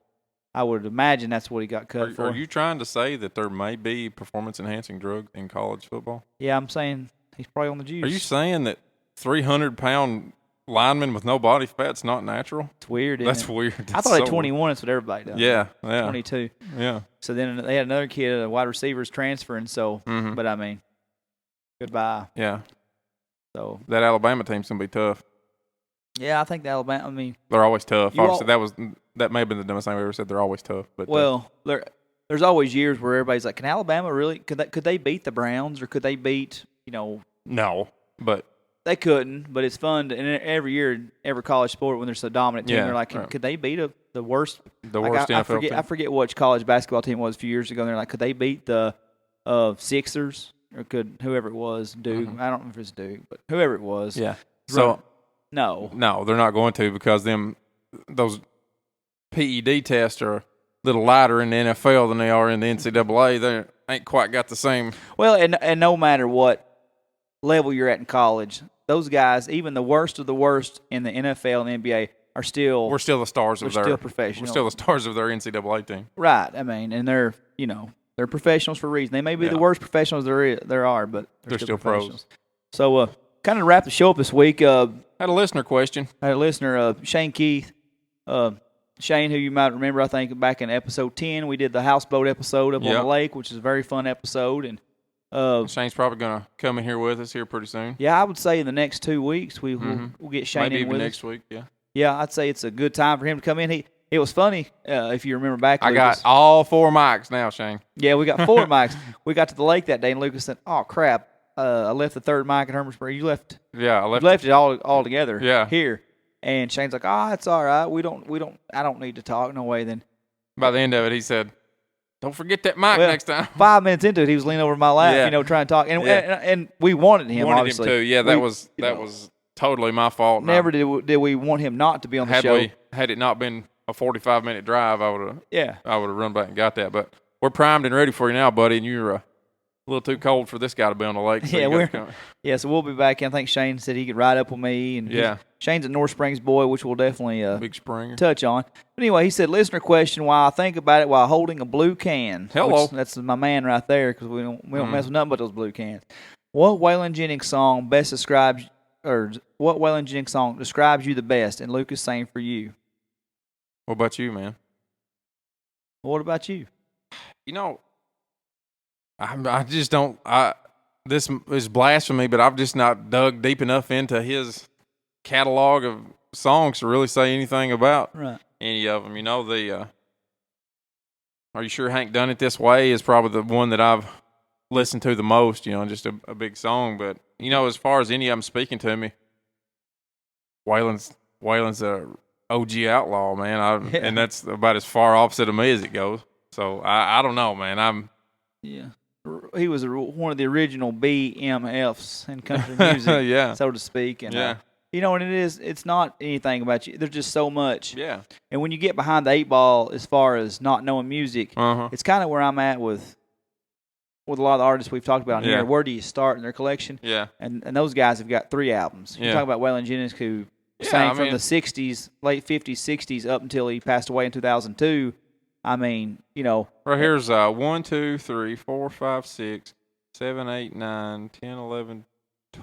I would imagine that's what he got cut for. Are you trying to say that there may be performance-enhancing drug in college football? Yeah, I'm saying he's probably on the juice. Are you saying that 300-pound lineman with no body fat's not natural. It's weird. That's isn't it? weird. I thought at 21, that's what everybody does. Yeah. 22. Yeah. So then they had another kid, a wide receiver, is transferring. So, but I mean, goodbye. Yeah. So that Alabama team's gonna be tough. Yeah, I think the Alabama. I mean, they're always tough. Obviously, that may have been the dumbest thing we ever said. They're always tough. But there's always years where everybody's like, "Can Alabama really? Could they beat the Browns or could they beat No, but they couldn't. But it's fun. And every year, every college sport, when they're so dominant, team, they're like, could they beat the worst? The worst NFL team. I forget which college basketball team it was a few years ago. And they're like, could they beat the Sixers or could whoever it was Duke? I don't know if it's Duke, but whoever it was. Yeah. So no, they're not going to because those PED tests are a little lighter in the NFL than they are in the NCAA. They ain't quite got the same. Well, and no matter what level you're at in college, those guys, even the worst of the worst in the NFL and NBA, are still we're still the stars of their still professional. We're still the stars of their NCAA team. Right. I mean, and they're professionals for a reason. They may be the worst professionals there are, but they're still pros. So, kind of wrap the show up this week. Had a listener question. Had a listener, Shane Keith. Shane, who you might remember, I think back in episode 10, we did the houseboat episode up on the lake, which is a very fun episode. And Shane's probably going to come in here with us here pretty soon. Yeah, I would say in the next 2 weeks we'll get Shane Maybe in even with next us. week. Yeah. Yeah, I'd say it's a good time for him to come in. It was funny if you remember back. I Lucas, got all 4 mics now, Shane. Yeah, we got 4 mics. We got to the lake that day, and Lucas said, "Oh crap, I left the third mic at Hermitage Springs. You left? Yeah, I left it all together. Yeah. Here." And Shane's like, "Oh, it's all right. I don't need to talk. No way." Then by the end of it, he said, "Don't forget that mic next time." 5 minutes into it, he was leaning over my lap, trying to talk, and we wanted him. Obviously, him to. Yeah, that was totally my fault. Never did we want him not to be on the show. Had it not been a 45-minute drive, I would have run back and got that. But we're primed and ready for you now, buddy. And you're a little too cold for this guy to be on the lake. So so we'll be back in. I think Shane said he could ride up with me. And Shane's a North Springs boy, which we'll definitely big Springer touch on. But anyway, he said, listener question, why I think about it while holding a blue can. Hello. That's my man right there because we don't mess with nothing but those blue cans. What Waylon Jennings song describes you the best? And Lucas, same for you. What about you, man? What about you? I just don't. This is blasphemy, but I've just not dug deep enough into his catalog of songs to really say anything about any of them. Are You Sure Hank Done It This Way is probably the one that I've listened to the most. Just a big song. But as far as any of them speaking to me, Waylon's a OG outlaw, man. And that's about as far opposite of me as it goes. So I don't know, man. He was one of the original BMFs in country music, so to speak. And, and it's not anything about you. There's just so much. Yeah. And when you get behind the 8 ball as far as not knowing music, it's kind of where I'm at with a lot of the artists we've talked about here. Where do you start in their collection? Yeah. And those guys have got 3 albums. You talk about Waylon Jennings, who sang from the 60s, late 50s, 60s, up until he passed away in 2002. I mean, Right here's 1, 2, 3, 4, 5, 6, 7, 8, 9, 10, 11,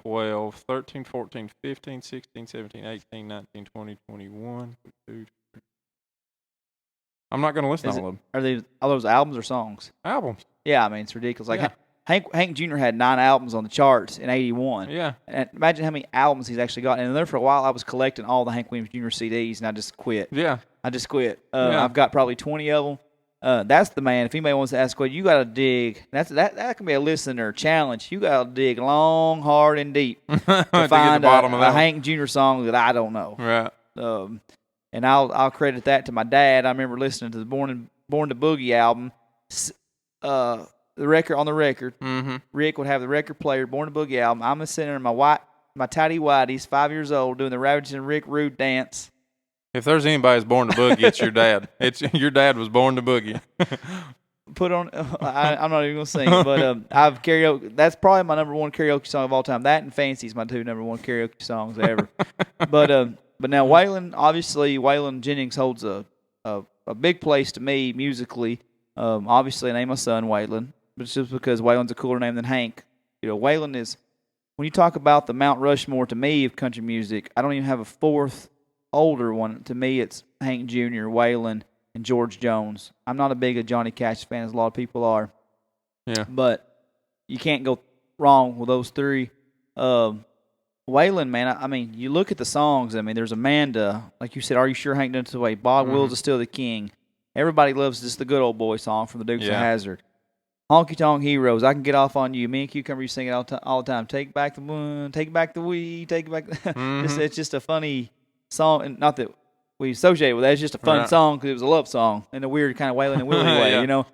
12, 13, 14, 15, 16, 17, 18, 19, 20, 21. 22, I'm not going to listen to all of them. Are those albums or songs? Albums. Yeah, I mean, it's ridiculous. Like Hank Jr. had 9 albums on the charts in '81. Yeah. And imagine how many albums he's actually got. And there for a while, I was collecting all the Hank Williams Jr. CDs, and I just quit. Yeah. I just quit. I've got probably 20 of them. That's the man. If anybody wants to ask, you got to dig. That can be a listener challenge. You got to dig long, hard, and deep to find a Hank Jr. song that I don't know. Right. And I'll credit that to my dad. I remember listening to the Born to Boogie album. The record on the record. Mm-hmm. Rick would have the record player, Born to Boogie album. I'm sitting in my tidy whities, 5 years old, doing the Ravage and Rick Rude dance. If there's anybody that's born to boogie, it's your dad. Your dad was born to boogie. Put on. I'm not even gonna sing, but I've karaoke. That's probably my number 1 karaoke song of all time. That and Fancy is my 2 number 1 karaoke songs ever. But now Waylon Jennings holds a big place to me musically. Obviously, I named my son Waylon, but it's just because Waylon's a cooler name than Hank. Waylon is when you talk about the Mount Rushmore to me of country music, I don't even have a fourth older one. To me, it's Hank Jr., Waylon, and George Jones. I'm not a big Johnny Cash fan, as a lot of people are. Yeah. But you can't go wrong with those three. Waylon, man, I mean, you look at the songs. I mean, there's Amanda. Like you said, Are You Sure Hank Done It This Way? Bob Wills Is Still the King. Everybody loves this, the Good Old Boy song from the Dukes of Hazzard. Honky Tonk Heroes, I Can Get Off on You. Me and Cucumber, you sing it all the time. Take back the one, take back the we, take back. It's just a funny song, and not that we associate with that. It's just a fun song because it was a love song in a weird kind of Waylon and Willie way. You know,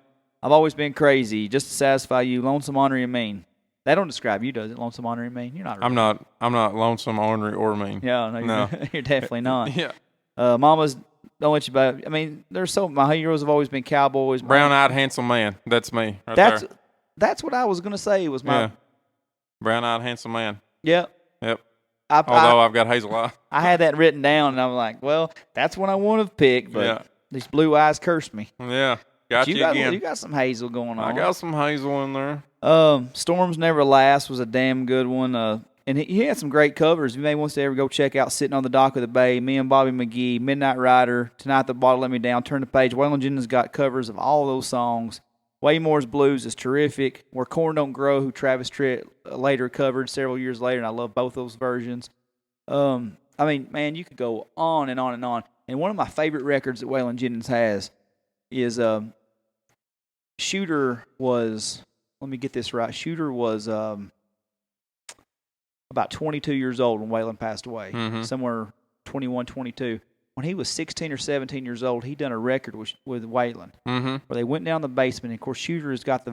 I've always been crazy just to satisfy you. Lonesome, ornery, and mean. That don't describe you, does it? Lonesome, ornery, and mean. You're not. Really. I'm not lonesome, ornery, or mean. Yeah, no. You're definitely not. Yeah. Mama's. Don't let you buy. I mean, my heroes have always been cowboys. Brown-eyed handsome man. That's me. There. That's what I was gonna say. Was my brown-eyed handsome man. Yep. Although I've got hazel eye. I had that written down, and I'm like, well, that's what I would have picked, but these blue eyes cursed me. Yeah. Got you again. You got some hazel going on. I got some hazel in there. Storms Never Last was a damn good one. And he had some great covers. You may want to ever go check out Sitting on the Dock of the Bay, Me and Bobby McGee, Midnight Rider, Tonight the Bottle Let Me Down, Turn the Page. Waylon Jennings got covers of all those songs. Waymore's Blues is terrific. Where Corn Don't Grow, who Travis Tritt later covered several years later, and I love both those versions. I mean, man, you could go on and on and on. And one of my favorite records that Waylon Jennings has is Shooter was, let me get this right, Shooter was about 22 years old when Waylon passed away, somewhere 21, 22. When he was 16 or 17 years old, he done a record with Waylon, where they went down the basement. And of course, Shooter has got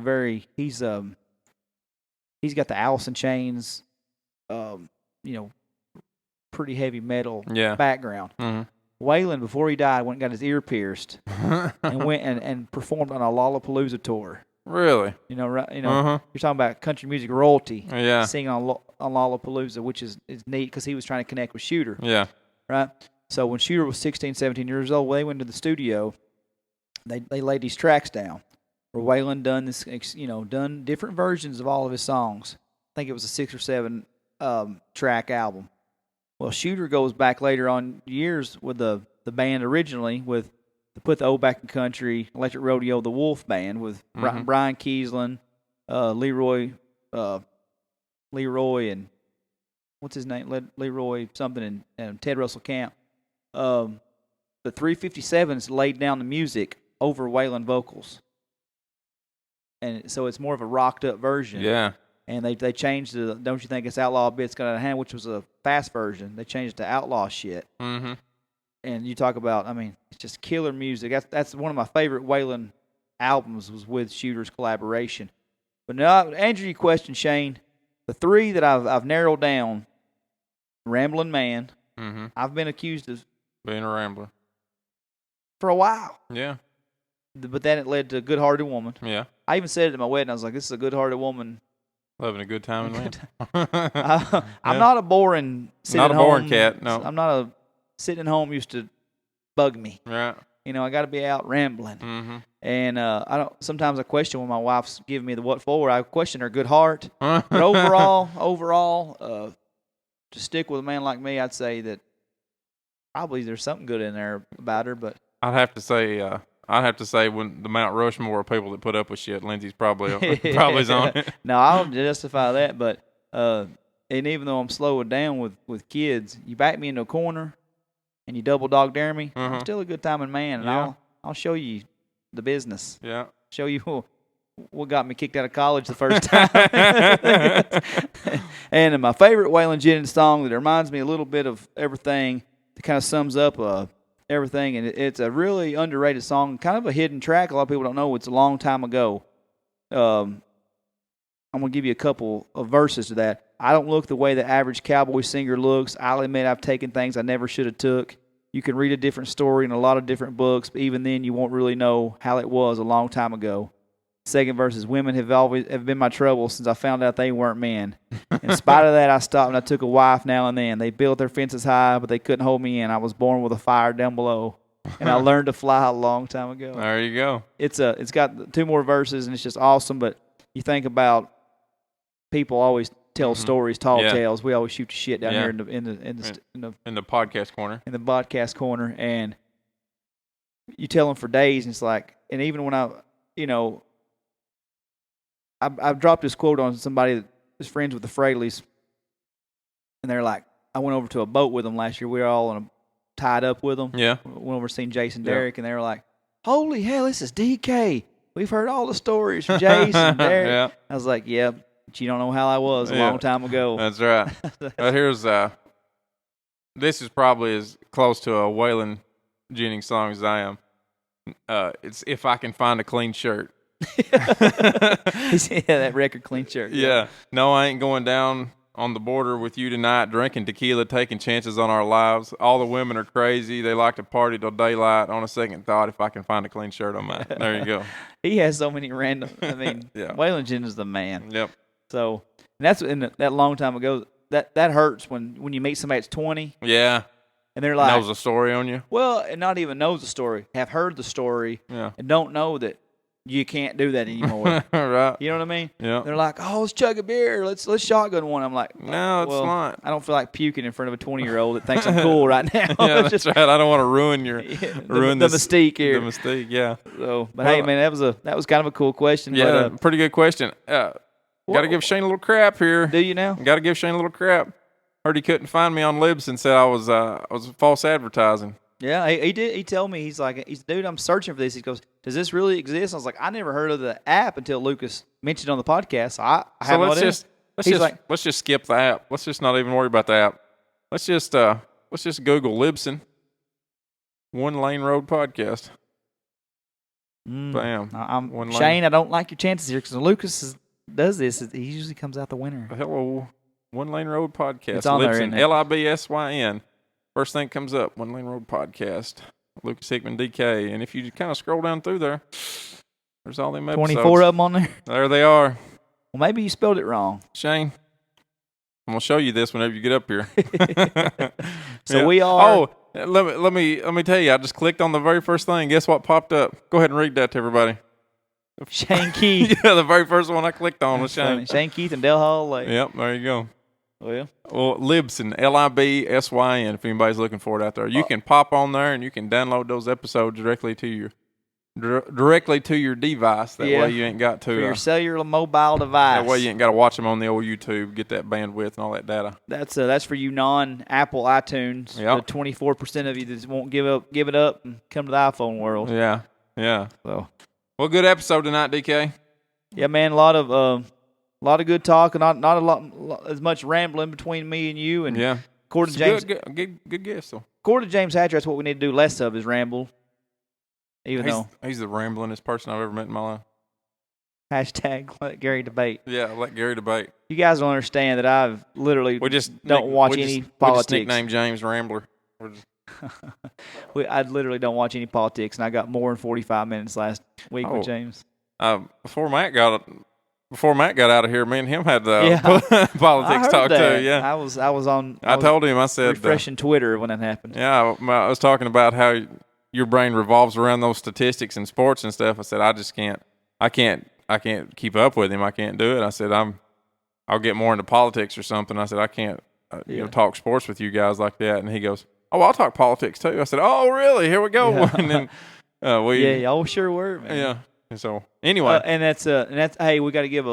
he's got the Alice in Chains, pretty heavy metal background. Waylon, before he died, went and got his ear pierced and went and performed on a Lollapalooza tour. Really? You're talking about country music royalty. Yeah. Singing on Lollapalooza, which is neat because he was trying to connect with Shooter. Yeah. Right? So when Shooter was 16, 17 years old, they went to the studio. They laid these tracks down. Where Waylon done different versions of all of his songs. I think it was a 6 or 7 track album. Well, Shooter goes back later on years with the band originally with Put the Old Back in Country, Electric Rodeo, the Wolf Band with Brian Kiesland, Leroy, and what's his name? Leroy something and Ted Russell Camp. The 357s laid down the music over Waylon vocals, and so it's more of a rocked up version. Yeah. And they changed the Don't You Think It's Outlaw Bits Got Out of Hand, which was a fast version. They changed it to Outlaw Shit. And you talk about, I mean, it's just killer music. That's one of my favorite Waylon albums was with Shooter's collaboration. But now, to answer your question, Shane, the 3 that I've narrowed down, Ramblin' Man. I've been accused of being a rambler for a while. Yeah. But then it led to Good-Hearted Woman. Yeah. I even said it at my wedding. I was like, this is a good-hearted woman. Having a good time in land. I'm not a boring sitting not a home. boring cat, no. I'm not a sitting at home used to bug me. Right. I got to be out rambling. And sometimes I question when my wife's giving me the what for. I question her good heart. But overall, to stick with a man like me, I'd say that probably there's something good in there about her. But I'd have to say when the Mount Rushmore of people that put up with shit, Lindsay's probably on it. No, I'll justify that. But and even though I'm slowing down with kids, you back me into a corner and you double dog dare me, I'm still a good timing man, and I'll show you the business. Yeah. Show you what got me kicked out of college the first time. And my favorite Waylon Jennings song that reminds me a little bit of everything, that kind of sums up everything, and it's a really underrated song, kind of a hidden track. A lot of people don't know it's a long time ago. I'm going to give you a couple of verses to that. I don't look the way the average cowboy singer looks. I'll admit I've taken things I never should have took. You can read a different story in a lot of different books, but even then you won't really know how it was a long time ago. Second verse is, women have been my trouble since I found out they weren't men. In spite of that, I stopped and I took a wife now and then. They built their fences high, but they couldn't hold me in. I was born with a fire down below, and I learned to fly a long time ago. There you go. It's got 2 more verses, and it's just awesome. But you think about people always tell stories, tall Yeah. tales. We always shoot the shit down Yeah. here in the podcast corner. in the podcast corner, and you tell them for days, and it's like, and even when I've dropped this quote on somebody that is friends with the Fraley's, and they're like, I went over to a boat with them last year. We were all tied up with them. Yeah. Went over to see Jason Derrick, and they were like, holy hell, this is DK. We've heard all the stories from Jason and Derrick. Yeah. I was like, yeah, but you don't know how I was a long time ago. That's right. Well, here's this is probably as close to a Waylon Jennings song as I am. It's If I Can Find a Clean Shirt. Yeah, that record clean shirt. Yeah. No, I ain't going down on the border with you tonight, drinking tequila, taking chances on our lives. All the women are crazy. They like to party till daylight. On a second thought, if I can find a clean shirt on mine. There you go. He has so many random. I mean, Yeah. Waylon Jennings is the man. Yep. So, and that's that long time ago. That hurts when you meet somebody that's 20 Yeah. and they're like, Knows a story on you. well, and not even knows the story, have heard the story, Yeah. and don't know that you can't do that anymore. Right. You know what I mean? Yeah. They're like, oh, let's chug a beer. Let's shotgun one. I'm like, No, it's well, not. I don't feel like puking in front of a 20-year-old that thinks I'm cool right now. Yeah, It's that's just right. I don't want to ruin your ruin the this- mystique here. The mystique, yeah. So, but Well, hey, man, that was kind of a cool question. Yeah, But, pretty good question. Got to give Shane a little crap here. do you now? Got to give Shane a little crap. Heard he couldn't find me on Libsyn. Said I was false advertising. Yeah, he did. He told me, he's dude, I'm searching for this. He goes, does this really exist? I was like, I never heard of the app until Lucas mentioned it on the podcast. So I have no idea. Let's just skip the app. Let's just not even worry about the app. Let's just Google Libsyn. One Lane Road Podcast. Bam. One lane. Shane, I don't like your chances here because Lucas does this. He usually comes out the winner. Hello, One Lane Road Podcast. It's on there, Libsyn, isn't it? Libsyn. First thing comes up, One Lane Road Podcast. Lucas Hickman, DK. And if you kind of scroll down through there, there's all them episodes. 24 of them on there. There they are. Well, maybe you spelled it wrong. Shane, I'm gonna show you this whenever you get up here. So we are. Oh, let me tell you. I just clicked on the very first thing. Guess what popped up? Go ahead and read that to everybody. Shane Keith. Yeah, the very first one I clicked on was Shane. Shane Keith and Dale Hall Lake. Yep, there you go. Well, Libsyn, Libsyn. If anybody's looking for it out there, you can pop on there and you can download those episodes directly to your device. That way you ain't got to for your cellular mobile device. That way you ain't got to watch them on the old YouTube. Get that bandwidth and all that data. That's for you non-Apple iTunes. Yep. The 24% of you that won't give it up and come to the iPhone world. Yeah. So, Well, good episode tonight, DK. yeah, man, a lot of good talk, and not a lot as much rambling between me and you. And Yeah. according to James, Good guess though. according to James Hatcher, that's what we need to do less of is ramble. Even though He's the ramblingest person I've ever met in my life. hashtag let Gary debate. Yeah, let Gary debate. You guys don't understand that I've literally We just don't watch we any just politics. nicknamed James Rambler. I literally don't watch any politics, and I got more than 45 minutes last week with James. Before Matt got out of here, me and him had politics I heard talk that. too. Yeah, I was on. I told him. I said, refreshing Twitter when that happened. Yeah, I was talking about how your brain revolves around those statistics and sports and stuff. I said, I just can't. I can't keep up with him. I can't do it. I said, I'll get more into politics or something. I said, I can't talk sports with you guys like that. And he goes, oh, I'll talk politics too. I said, oh, really? Here we go. Yeah. And then y'all sure were, man. Yeah. And so anyway, and that's hey, we got to give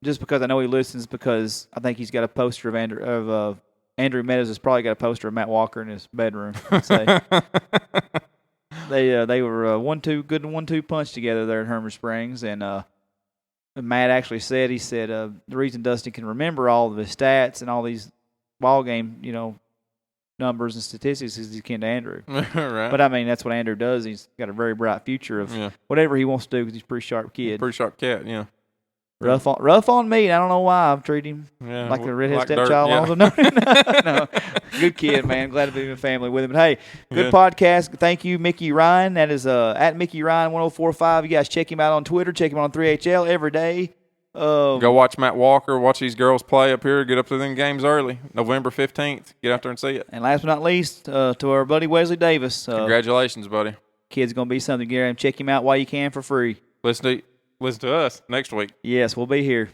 just because I know he listens, because I think he's got a poster of Andrew Meadows has probably got a poster of Matt Walker in his bedroom. I'd say. They were 1-2 1-2 punch together there in Hermitage Springs, and Matt actually said the reason Dustin can remember all of his stats and all these ball game numbers and statistics is he's kin to Andrew. Right. But I mean, that's what Andrew does. He's got a very bright future of whatever he wants to do because he's a pretty sharp kid. Pretty sharp cat, yeah. Rough on me. I don't know why I've treated him like the redhead stepchild. Yeah. No, good kid, man. Glad to be in the family with him. But hey, good podcast. Thank you, Mickey Ryan. That is at Mickey Ryan 1045. You guys check him out on Twitter. Check him out on 3HL every day. Go watch Matt Walker. Watch these girls play up here. Get up to them games early. November 15th. Get out there and see it. And last but not least, to our buddy Wesley Davis. Congratulations, buddy. Kid's going to be something, Gary. Check him out while you can for free. Listen to us next week. Yes, we'll be here.